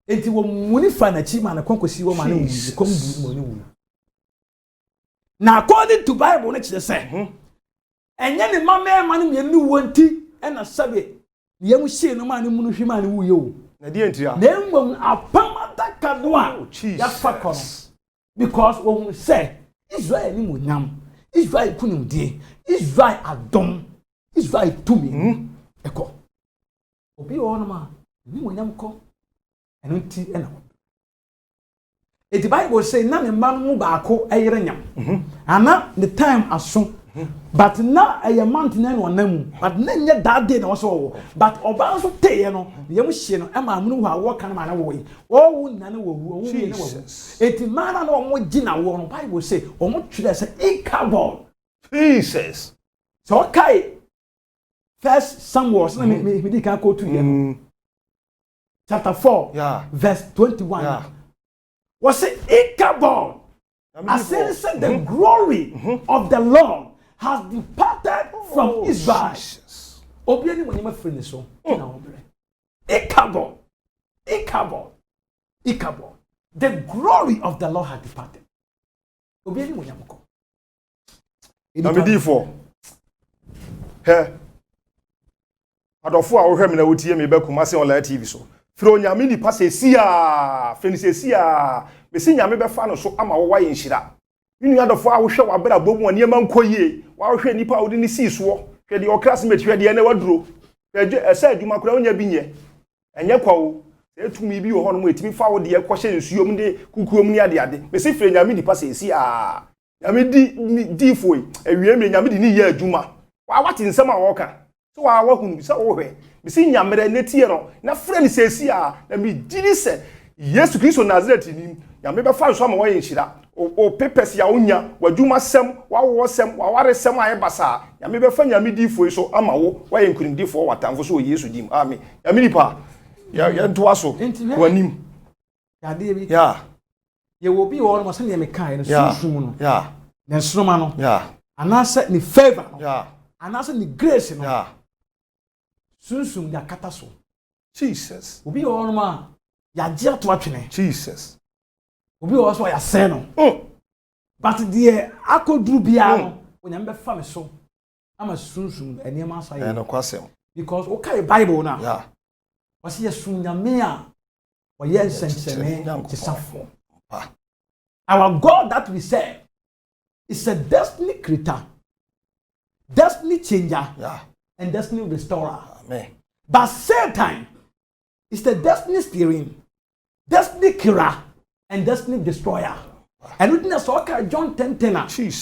enti wo muni fa na chi ma na konkosi wo ma na wu kom bu mo ni wu Now according to Bible next to say enye ne mama no mienu wonti na sabe yem hye no ma ne munu hwima ne wuye o na die ntia na mmom apamata kado a ya fa kono because when say Israel ni munyam Israel kunimdie Israel adom Israel tumi eko obi wo no ma ni munyam ko eno ti na the Bible say na ne man mu baako eyere nyam ana the time aso but na a mountain na onam but na nye that day na so but oba so teye no yem hye no e ma amunu ho awo kan ma na wo yi wo wu na na wo wu wo ni na wo eti mana na omo gina wo no Bible say omo twere say Ichabod Jesus so kai first Samuel na me di kan ko tu ye chapter 4 verse 21 was it Ichabod I said the glory of the Lord has departed from Israel. Obiani when you friend so Ichabod. The glory of the Lord has departed. Obiani when you go. Namidifo. He. Adofo a wo hwem na wotie me be Kumasi online TV so. Firo nyame ni passe sia, fenise sia. Me si nyame be fa no so ama wo waye nhira. Inu adofo a wo hwe wabera bomu ani ma nkoyie. Wa hwe nipa wo de ni si so. Hwe de oklasmate hwe de na waduro. Esa adwuma kura onya bi nye. Enye kwa wo. Etumi bi wo ho no mo etimi fa wo de ekwohye nsuom de kukuom ni ade. Me si firo nyame ni passe sia. Nyame di foi. Ewie me nyame di ni ye adwuma. Wa wati nsem a wo ka. So wa hunu se wo hwe. Me si nyamere netie no na frɛ ni sesi a na me gidi se Yesu Kristo Nazareth ni nyame be fa nso ama wo yenhira o pepes ya wonya wadwuma sem wa wo sem wa ware sem aye basa nyame be fa nyame difo so ama wo wa yenkurim difo watamfo so Yesu dim amen nyame nipa ya nto aso wanim ya de bi ya ye wo bi wo no se ne me kai no susum no ya na nsroma no ya anase ni favor no ya anase ni grace no ya sunsum ya kata so Jesus obi wo no ma ya je ato atwene Jesus obi wo so ya se no but the akoduru bia no onyam be fa me so ama sunsum enema asa ye no kwasem because okay Bible na ya wasi ye sunyame a wo ye nsenseme tisafo our God that we serve is a destiny creator, destiny changer, and destiny restorer. Amen. But Satan is the destiny steering, destiny killer, and destiny destroyer. And witness John 10:10.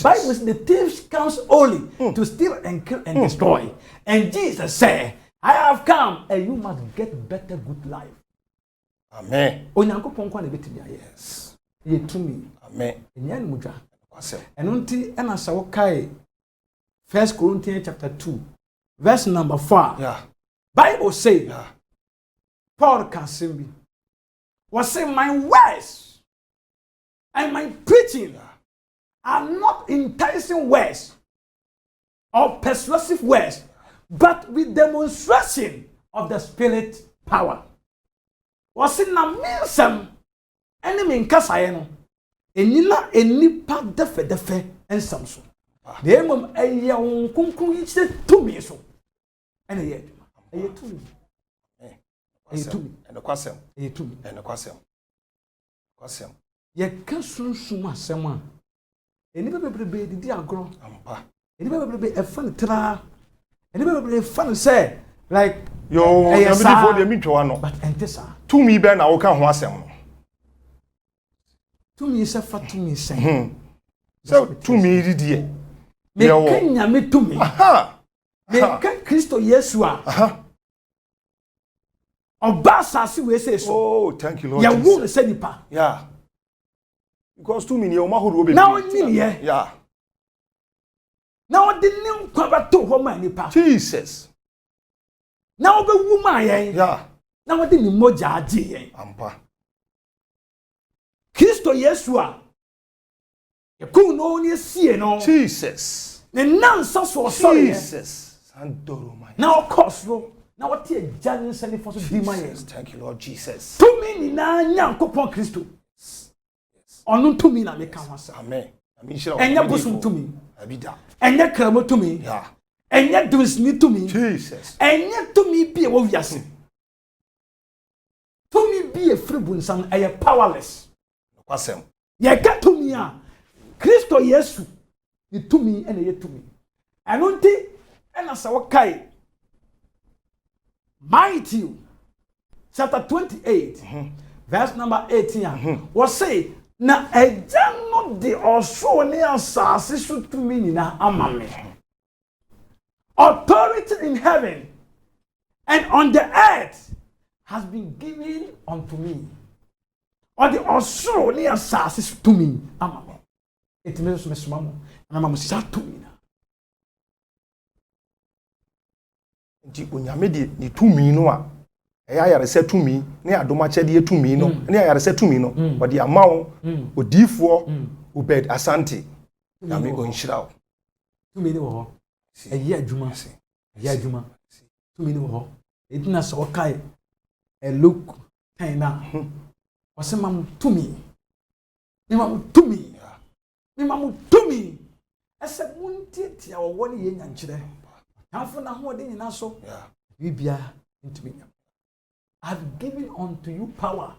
Bible says the thief comes only to steal and kill and destroy. And Jesus said, I have come and you must get better good life. Amen. Yes. Ye to me. Amen. And until and as I 1 Corinthians chapter 2, verse number 4. Yeah. Bible say, Paul can say me. Was say my words and my preaching are not enticing words or persuasive words, but with demonstration of the Spirit power. Was in a minsem enemy in Kasayeno. Enina enipa defe and samso. The emom eye on kunkun yiche to me so. And eye to me. Eye to me. And the kwasem. Eye to me. And the kwasem. Kwasem. Ye kan sunsuma sema. Enipa bebrebe didi agro. Ampa. Enipa bebrebe e fan tra. Enipa bebrebe fan say like yo na be for the mitwa no. But entesa. To me be na wo kan ho asem no. To me say fa to me say. So to me didi e. Me kanya me to me. Aha. Me kan Kristo Yesu a. Aha. Oba sase we say so. Oh, thank you Lord. Ya wo se nipa. Yeah. Because to me ne o ma hodo be. Now ni ye. Yeah. Now the nim kwa ba to ho ma nipa. Jesus. Now be wu ma yen. Yeah. Now the ni moja age yen. Ampa. Kristo Yesu a. Ye ku no ni sie no. Jesus. Ne nansa so sorry. Jesus. Sandoro man. Now of course no. Now what ye judging sending for so di man yen. Thank you Lord Jesus. To me ni na nyankopon Kristo. Onu to me na me kan ho sa. Amen. Enya busum tumi. Abida. Enya kramo tumi. Yeah. Enya dunsni tumi. Jesus. Enya tumi bi e wo wiase. Tumi bi e free bunsam e powerless. Kwasem. Ye ka tumi a Kristo Yesu ni tumi ene ye tumi. Eno nti ena sa wakai Matthew chapter 28 verse number 18 was say na eja no de oso ne asase so tumi ni na amame. Authority in heaven and on the earth has been given unto me. Or the oso ne asase so tumi amame. It means me smamo na mamu sa tumi na. Nti onyame de ni tumi no a eya yare se tumi ne adoma chede tumi no ne yare se tumi no odi amawo odifo Obed Asante nyame onhyira wo tumi ne wo ho eya adwuma eya adwuma tumi ne wo ho etina so kai look kan na wase mam tumi ni mam tumi ni mam tumi ese muntiatia wo woni ye nyankyere afo na ho de nyina so bibia ntumi nyam. I've given unto you power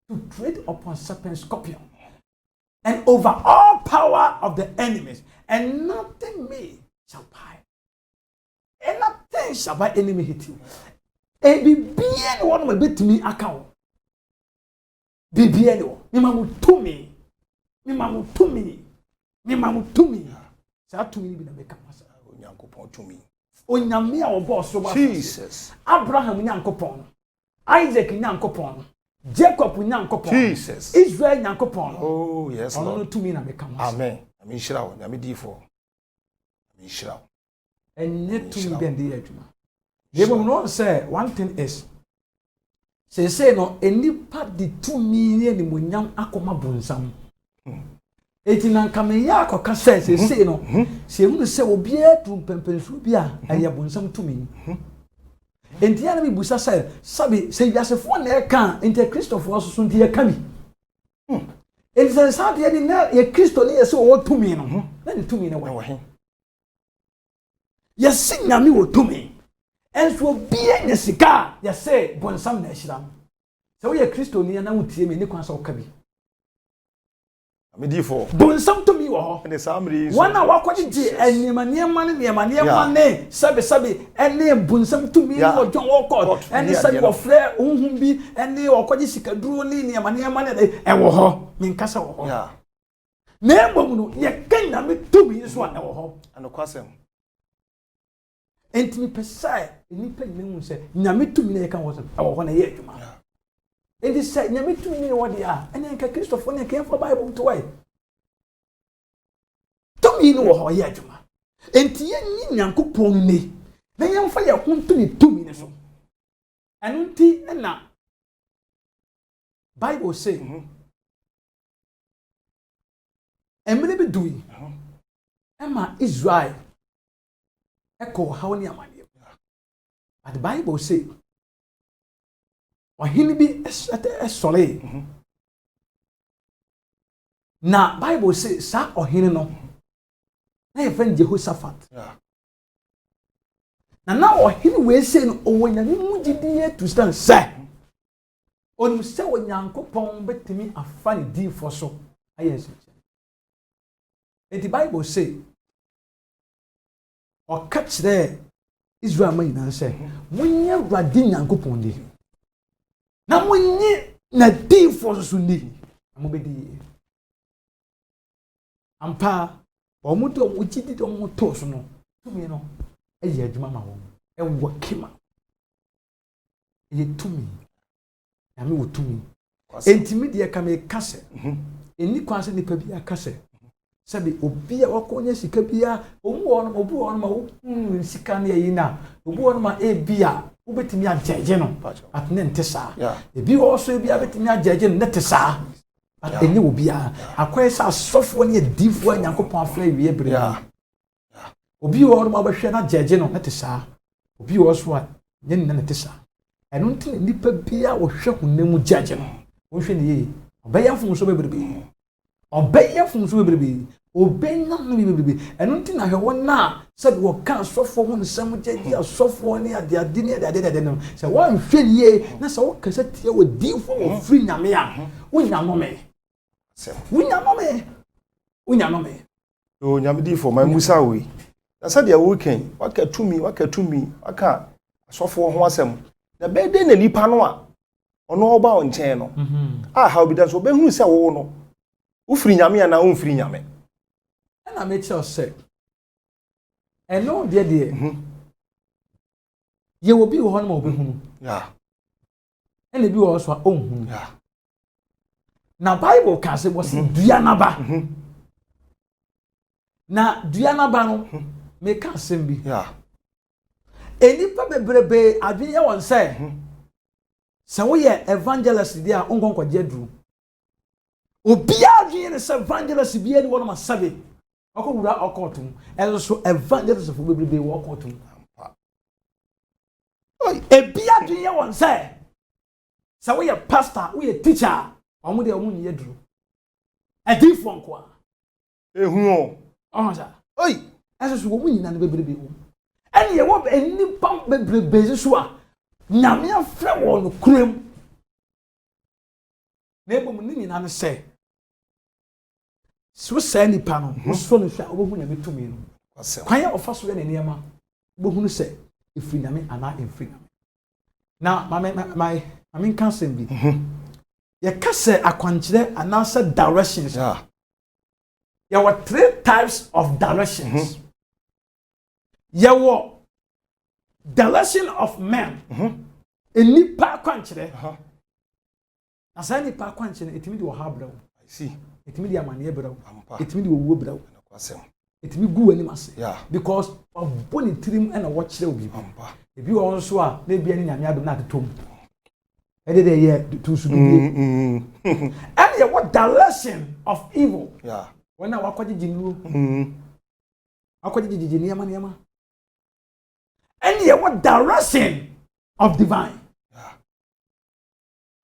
to tread upon serpent, scorpion, and over all power of the enemies, and nothing may shall buy. And nothing shall by enemy hit you. And be one will be to me account. Be anyone. Me mamu to me. Me mamu to me. Me mamu to me. Say to me be na make myself. Onyankopon to me. Onyame a wo boss so Jesus. Abraham nyankopon. Isaac nyankopon. Jacob nyankopon. Jesus. Israel nyankopon. Oh yes Lord. Ono to me na make myself. Amen. Ami nhyira wo, nyame difo. Ami nhyira wo. Enye to me be ndi adwuma. Yebo no say one thing is say no enipa di to me ne ni monyam akoma bonsam. Eti na nkame ya akoka say no se hu se obi etu pempensu bi a aye bonsam to me. Enti ya na bi busa say sabi se yasefo na e kan enti Christopher so nti ye ka bi. Enti se sabi ye ni na ye Christo ni ye se wo to me no. Na ni to me na wo he. Ye sinyame wo to me. Enso obi enya sika ye se bonsam na ehira. Se wo ye Christo ni na wutie me ni kwan sa wo ka bi. Amedifo. Bonsam to me wo ho. And the samri. Wana wakwaji enema ne sabe ene bonsam to me wo John Walcott ene sabe wo frɛ ohun bi ene wakwaji sikaduro ni niema ne e wo ho me nkasa wo ho. Yeah. Na embom no ye kanya me to me so e wo ho. Anokwasem. Enti pesai ni pe ni hu se nyame to me ne kan wo so e wo ho na ye adwuma. Enti se nyame to me ne wo dia ene nka Christopher ne kan for Bible to why. To me no wo ho ye adwuma. Enti ye nyi nyankopon ni na ye mfa ye ho to ni to me ne so. Eno nti na Bible say emre bi dui ema Israel eko hawni amane. But the Bible say ohini bi esole na Bible say sa ohini no na ye friend Jehoshaphat. Na ohini we say no owonya ni mugidi to stand say onim se onyankopon betimi afa ni di for so ayes. And the Bible say or catch there Israel man na say munye Awurade nyankopon di na munye na di for so ni amobedi ampa omuto ogidi do moto so no tumi no eye adwuma ma wo e wo kima ye tumi na me wo tumi entimi de ka me kase eni kwase nipa bi akase sabi obi a wakonya sika bia omu won ma wo sika na yi na obu won ma e bia wo betimi ajeje no atne ntesa ebi wo so e bia betimi ajeje no netesa at eni wo bia akwai sa sofo ne difo nyankopon afra wie bre obi won ma behwe na ajeje no netesa obi wo so a nye na netesa eno ntine nipa bia wo hwe hunemu jeje no wo hwe ne yi obeyafo so bebrebe obeyafo so bebrebe obenya no bibebe eno nti na hwe wona said wo kan sofo ho nsam gye asofo ne ade no se won hwe ye na se wo kasa tie wo difo wo free nyame a wonya no me se wonya no me o nyame difo ma musa we na said ya weekend wakatumi aka asofo ho asem na bede na nipa no a ono oba on chen no how be that so be hu se wo no wo free nyame na wo free nyame na make sure say eno de ye will be ho na obi hunu yeah ene bi wo so ohunu yeah na bible ka say was dua na ba na dua na ba no me ka sem bi yeah enipa bebrebe adwene won say se wo ye evangelist dia onkonko je duru obi adwene se evangelist bi eni won ma sabe akowura okotum eso so evangelist fo bebrebe wo okotum ebi adwene won say se wo ye pastor wo ye teacher omo de omo nye duru adifo nko ehu o sa oi eso so wo nyina ne bebrebe wo eni ye wo enipa bebrebe so a nyame afre wo no kurem na ebom ni nyina ne say so say nipa no so no hwa obohu nyame tumi no kwan ya ofa so ya neniema obohu no say efri nyame ana efri nyame na mame kan sem bi ye ka say akwankyere ana say directions there were 3 types of directions there direction of men enipa akwankyere na say nipa akwankyere etimi de wo ha brawo I see etimi de amane brawo etimi de wo brawo kwasem etimi gu ani mase yeah because of boni trim and wo kyere obi ebi wo nso a na bia ni nyame adom na atetom de ye to su bi and ye what direction of evil yeah when na wakwaje jinnu akwaje jijiji niama and ye what direction of divine yeah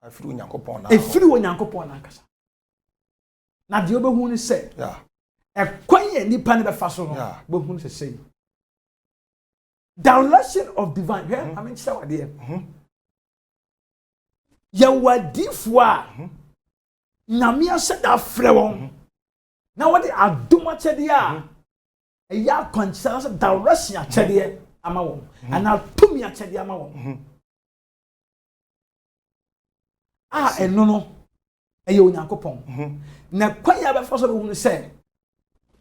afiri onyankopon na efiri onyankopon na kasa na de obehu ni say yeah ekwan ye nipa ne be fa so no obehu ni say direction of divine I mean say what there ya wadifo a nyame ase da frɛ won na wode adoma kyɛde a eya kwankyerɛ so direction akyɛde ama won ana tumi akyɛde ama won eno no eye onyankopɔn na kwan ya be fa so be hu sɛ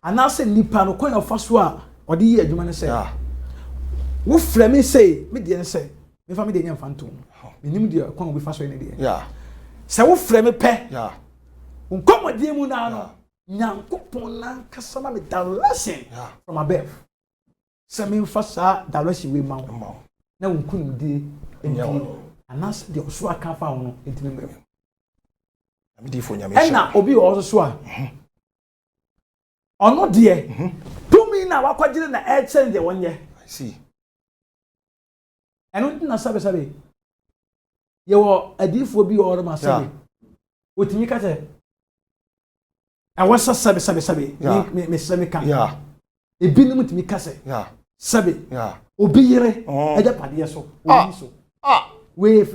ana se nipa no kwan ya fa so a ode yi adwuma ne sɛ wo frɛ me sɛ me de ne sɛ me fa me de nya mfanto menim de kwan obi fa so ne de sɛ wo frɛ me pɛ nkomodie mu na no nyankopɔn na kasa ma me direction from above sɛ me fa sa direction we ma wo na wo kunum die enti anas de oso aka fa wo no enti me mbɛ me di fo nyame sha na obi o so a ono de tumi na wakwagire na e chen de wonye I see eno nti na sabe ye wo adifo bi o ma sabe otimi ka te awasa sabe me sabe kan ebi nim timi ka se sabe obi yire eja pade so obi so we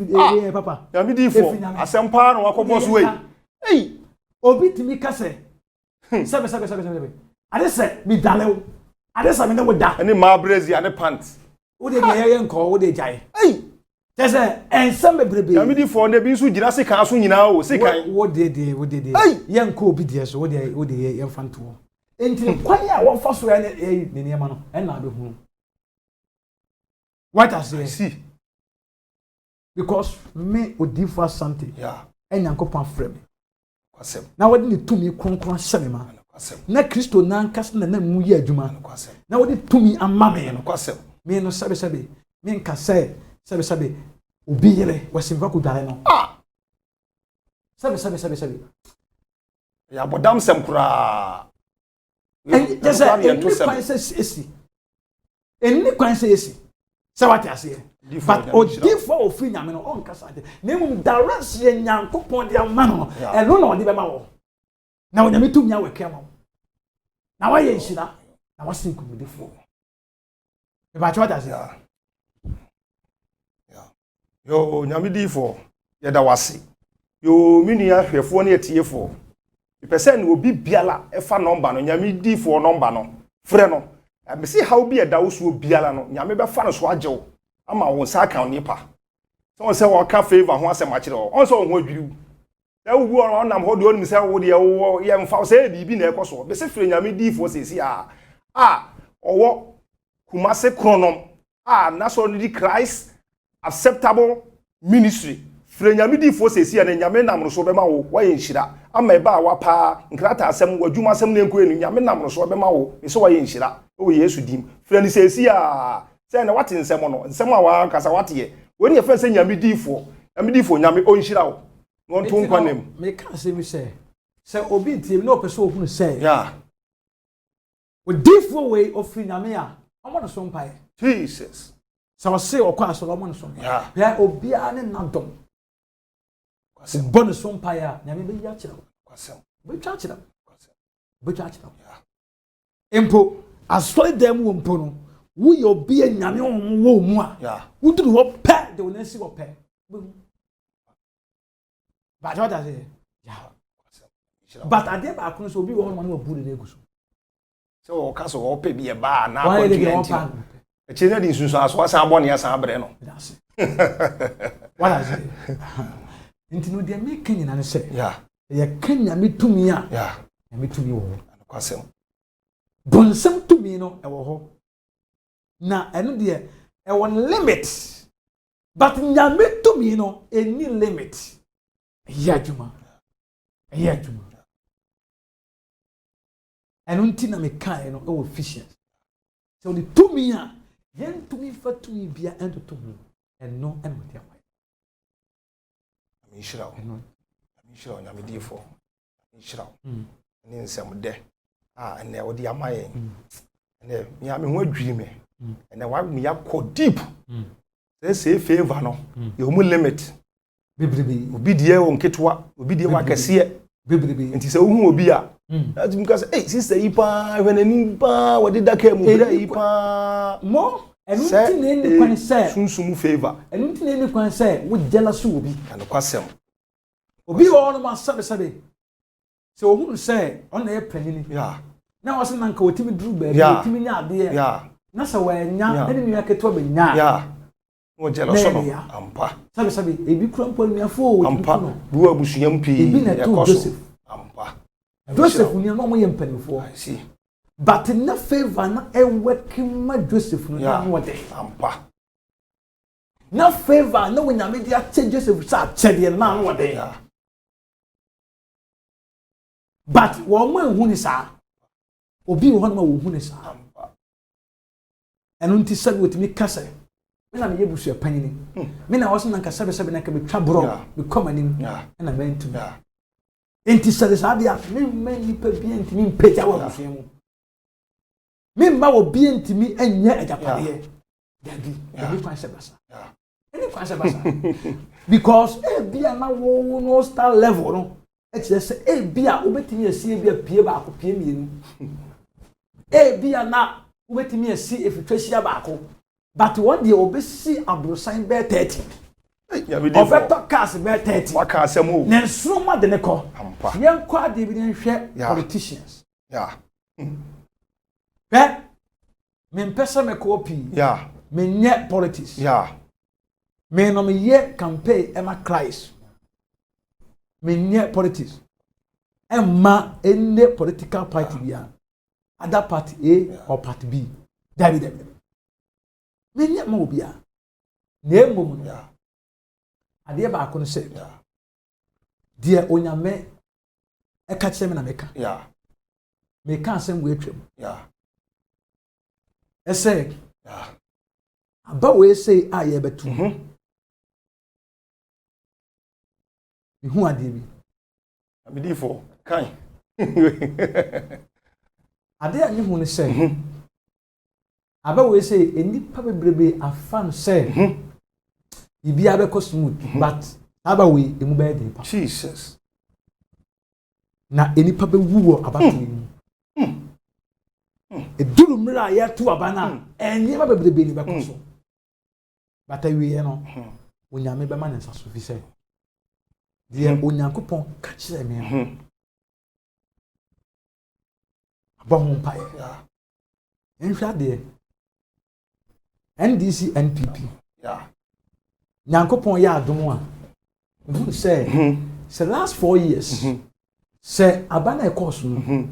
papa ya mi di fo asempa na wakobo so we obi timi ka se sabe ade se mi dalew ade se mi ne woda ani ma brazi ane pant wo de ye nko wo de jai tese ensem bebrebe ya mi di fo na bi so gira se kan so nyina o se kan wo de ye nko obi de so wo de ye mfanto enti kwan ya wo fa so ya ne niema no en na be hu what I see because me odifa something enyankopon frɛ me kwasem na wode ne tumi kronkron hyɛ me ma na Kristo na nkas na mu yi adwuma na wode tumi amma me no kwasem me no sabe me nka sabe obi yere wasimfa ko dare no sabe ya bodam sem kura en just eni kwan se esi se what I say but odifo ofri nyame no on kasa de na mum direction nyankopon de amma no eno na ode be ma wo na onyame tumi aweke ma wo na wa ye nshira na wa sin kumudefo e ba chwa dase yo nyame difo ye da wase yo mini ahwefo na yetiefo ipese na obi biala efa number no nyame difo number no frɛ no me see how bi da wo so biala no nyame be fa no so agyew ama wo sa kan nipa so se wo ka favor ho asem akire on so ho adwiriw da wo on nam ho de on mi se wo de wo ye mfa se bibi na ekoso be se frɛ nyame difo sesi owo kumase kronom na so ni Christ acceptable ministry frɛ nyame difo sesi na nyame nam no so be ma wo ye nhira ama eba wa pa nkrata asem wadwuma asem na enko enu nyame nam no so be ma wo me so wa ye nhira o Yesu dim frɛ ni sesi sɛ na wate nsɛm no nsɛm a wa kasa wate ye woni ye frɛ sɛ nyame difo nyame o nhira wo no nto nkwanem me ka se mi sɛ obi tie no pɛ sɛ ohunu sɛ o difo we ofri nyame a ɔmo no so mpae Jesus sɛ ɔse ɔkɔ asɔrɔ ɔmo no so ya obi a ne nadom kwase bɔ no so mpae a nyame be ya kyerɛ kwase be twa kyerɛ empo asɔre dem wo mpo no wo ye obi a nyame wo mu a wo duru ho pɛ de wo nsi wo pɛ ba jo da se but ade ba ko so obi wo no wo buru na eguso so o ka so o pe bi e ba na akɔntwenti e che na di sunsun aso asa abɔ ne asa abre no wala se nti no de me kanyina ne se ye kanya me tumi a me tumi wo kwasem bonsam tumi no e wo ho na eno de e won limit but nyame tumi no any limit ya juma eno nti na me kan no e wo efficient so the tumi a yen tumi fa tumi bia ento tumi eno eno de wa amishira nyame difo amishira ni nsɛm de ene wo de amaye ene nyame ho adwiri me ene wa me yakɔ deep say favor no ye mu limit bebrebe obi die wo nketwa obi die wa kɛseɛ bebrebe nti sɛ wo hu obi a that because sister yi pa hwenani pa wo de daka mu bra yi pa mo enu nti na ni kwan sɛ sunsumu favor enu nti na ni kwan sɛ wo jealous obi and kwasem obi wo no ma sabe sɛ ohunu sɛ ɔna yɛ panini na wɔse nanka wotimi duru baabi wotimi nya ade na sɛ wanya ɛne nua ketewa be nya wo jealous no ampa sabe ebi kura mpo nuafo ampa buwa busuam pi ebi na to Joseph ampa Joseph ni no mo yɛ mpanifo I see but na favor na ewekima Joseph no na wo de ampa na favor na wonyame dia che Joseph sa kyɛde na wo de but wɔn mo ehu ni saa obi wo hɔ no wo hu ni saa ɛno nti sɛ wotimi kasa me na me yebusu apanyini me na wɔso na nkasa bɛsɛ na ka betwa bro me kɔmanim na me ntum enti sɛ saa dia me nipa bi ntimi mpagya wa busua mu me mba wo bi ntimi anya agyapadeɛ dadi ebi kwan sɛ basa any kwan sɛ basa because bia na wo no star level no ɛkyerɛ sɛ bia wobɛtumi asi bia pie baako pie mienu bia na wobɛtumi asi efitwasia baako but one day obesi abrosan be 30 ofeto cars be 30 waka asemo na nsroma de ne ko yen ko ade bi nhwe politicians me mpesa me ko pi me nye politics me no me ye campaign ema Christ me nye politics ema any political party bia other party A or party B David menya ma obia na emom ade ba ko no se dia onyame e ka kyerɛ me na meka me ka asɛm wo atwam ɛsɛ aba wo ese a ye betu hu ade bi amedifo kan ade a nyehu ne se aba we say enipa bebrebe afan say bibia be ko smooth but aba we emu be dey pa Jesus na enipa be wuwo abatu mu eduru mra ya to abana enye ba bebrebe ni bekoso bata wiye no onyame be ma ne nsaso fi se die onyankopon ka kire me abahun pa nhwa de NDC NPP nyankopon ya adom a who say last 4 years say abana e course no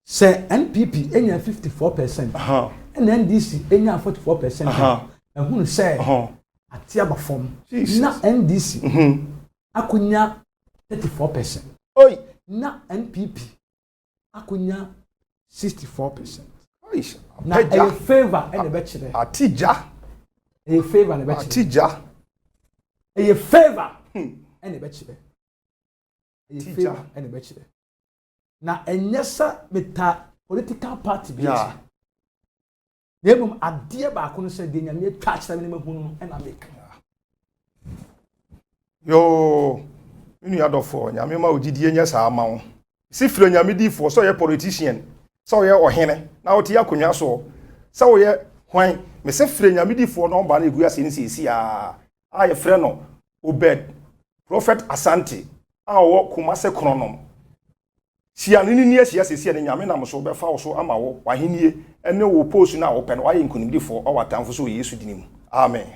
say NPP enya 54% and NDC enya 44% and who say atia ba form na NDC akunya 34% oi na NPP akunya 64% na Apeja. a favor and a bachelor Atija. a favor and a bachelor Atija. a favor and a bachelor a Teacher. favor and a bachelor na enyesa meta political party bi Yeah. nebum ade ba ko no se de nyame twa kyerɛ me mahunu na make Yo. Inu adofo nyame ma ogidie nya saa ma wo. Si firo nyame difo so ye politician. So ye ohene. Na wo tie akonwa so. So ye hwan. Me se firo nyame difo no ba na egu ase ni sisi a. A ye frɛ no Obed. Prophet Asante. A wo Kumase Kronom. Sia ni ni asia sesi ne nyame nam so be fa wo so ama wo wahenie ene wo post na wo pɛ no wa ye nkunimdifo o watamfo so Yesu dinim. Amen.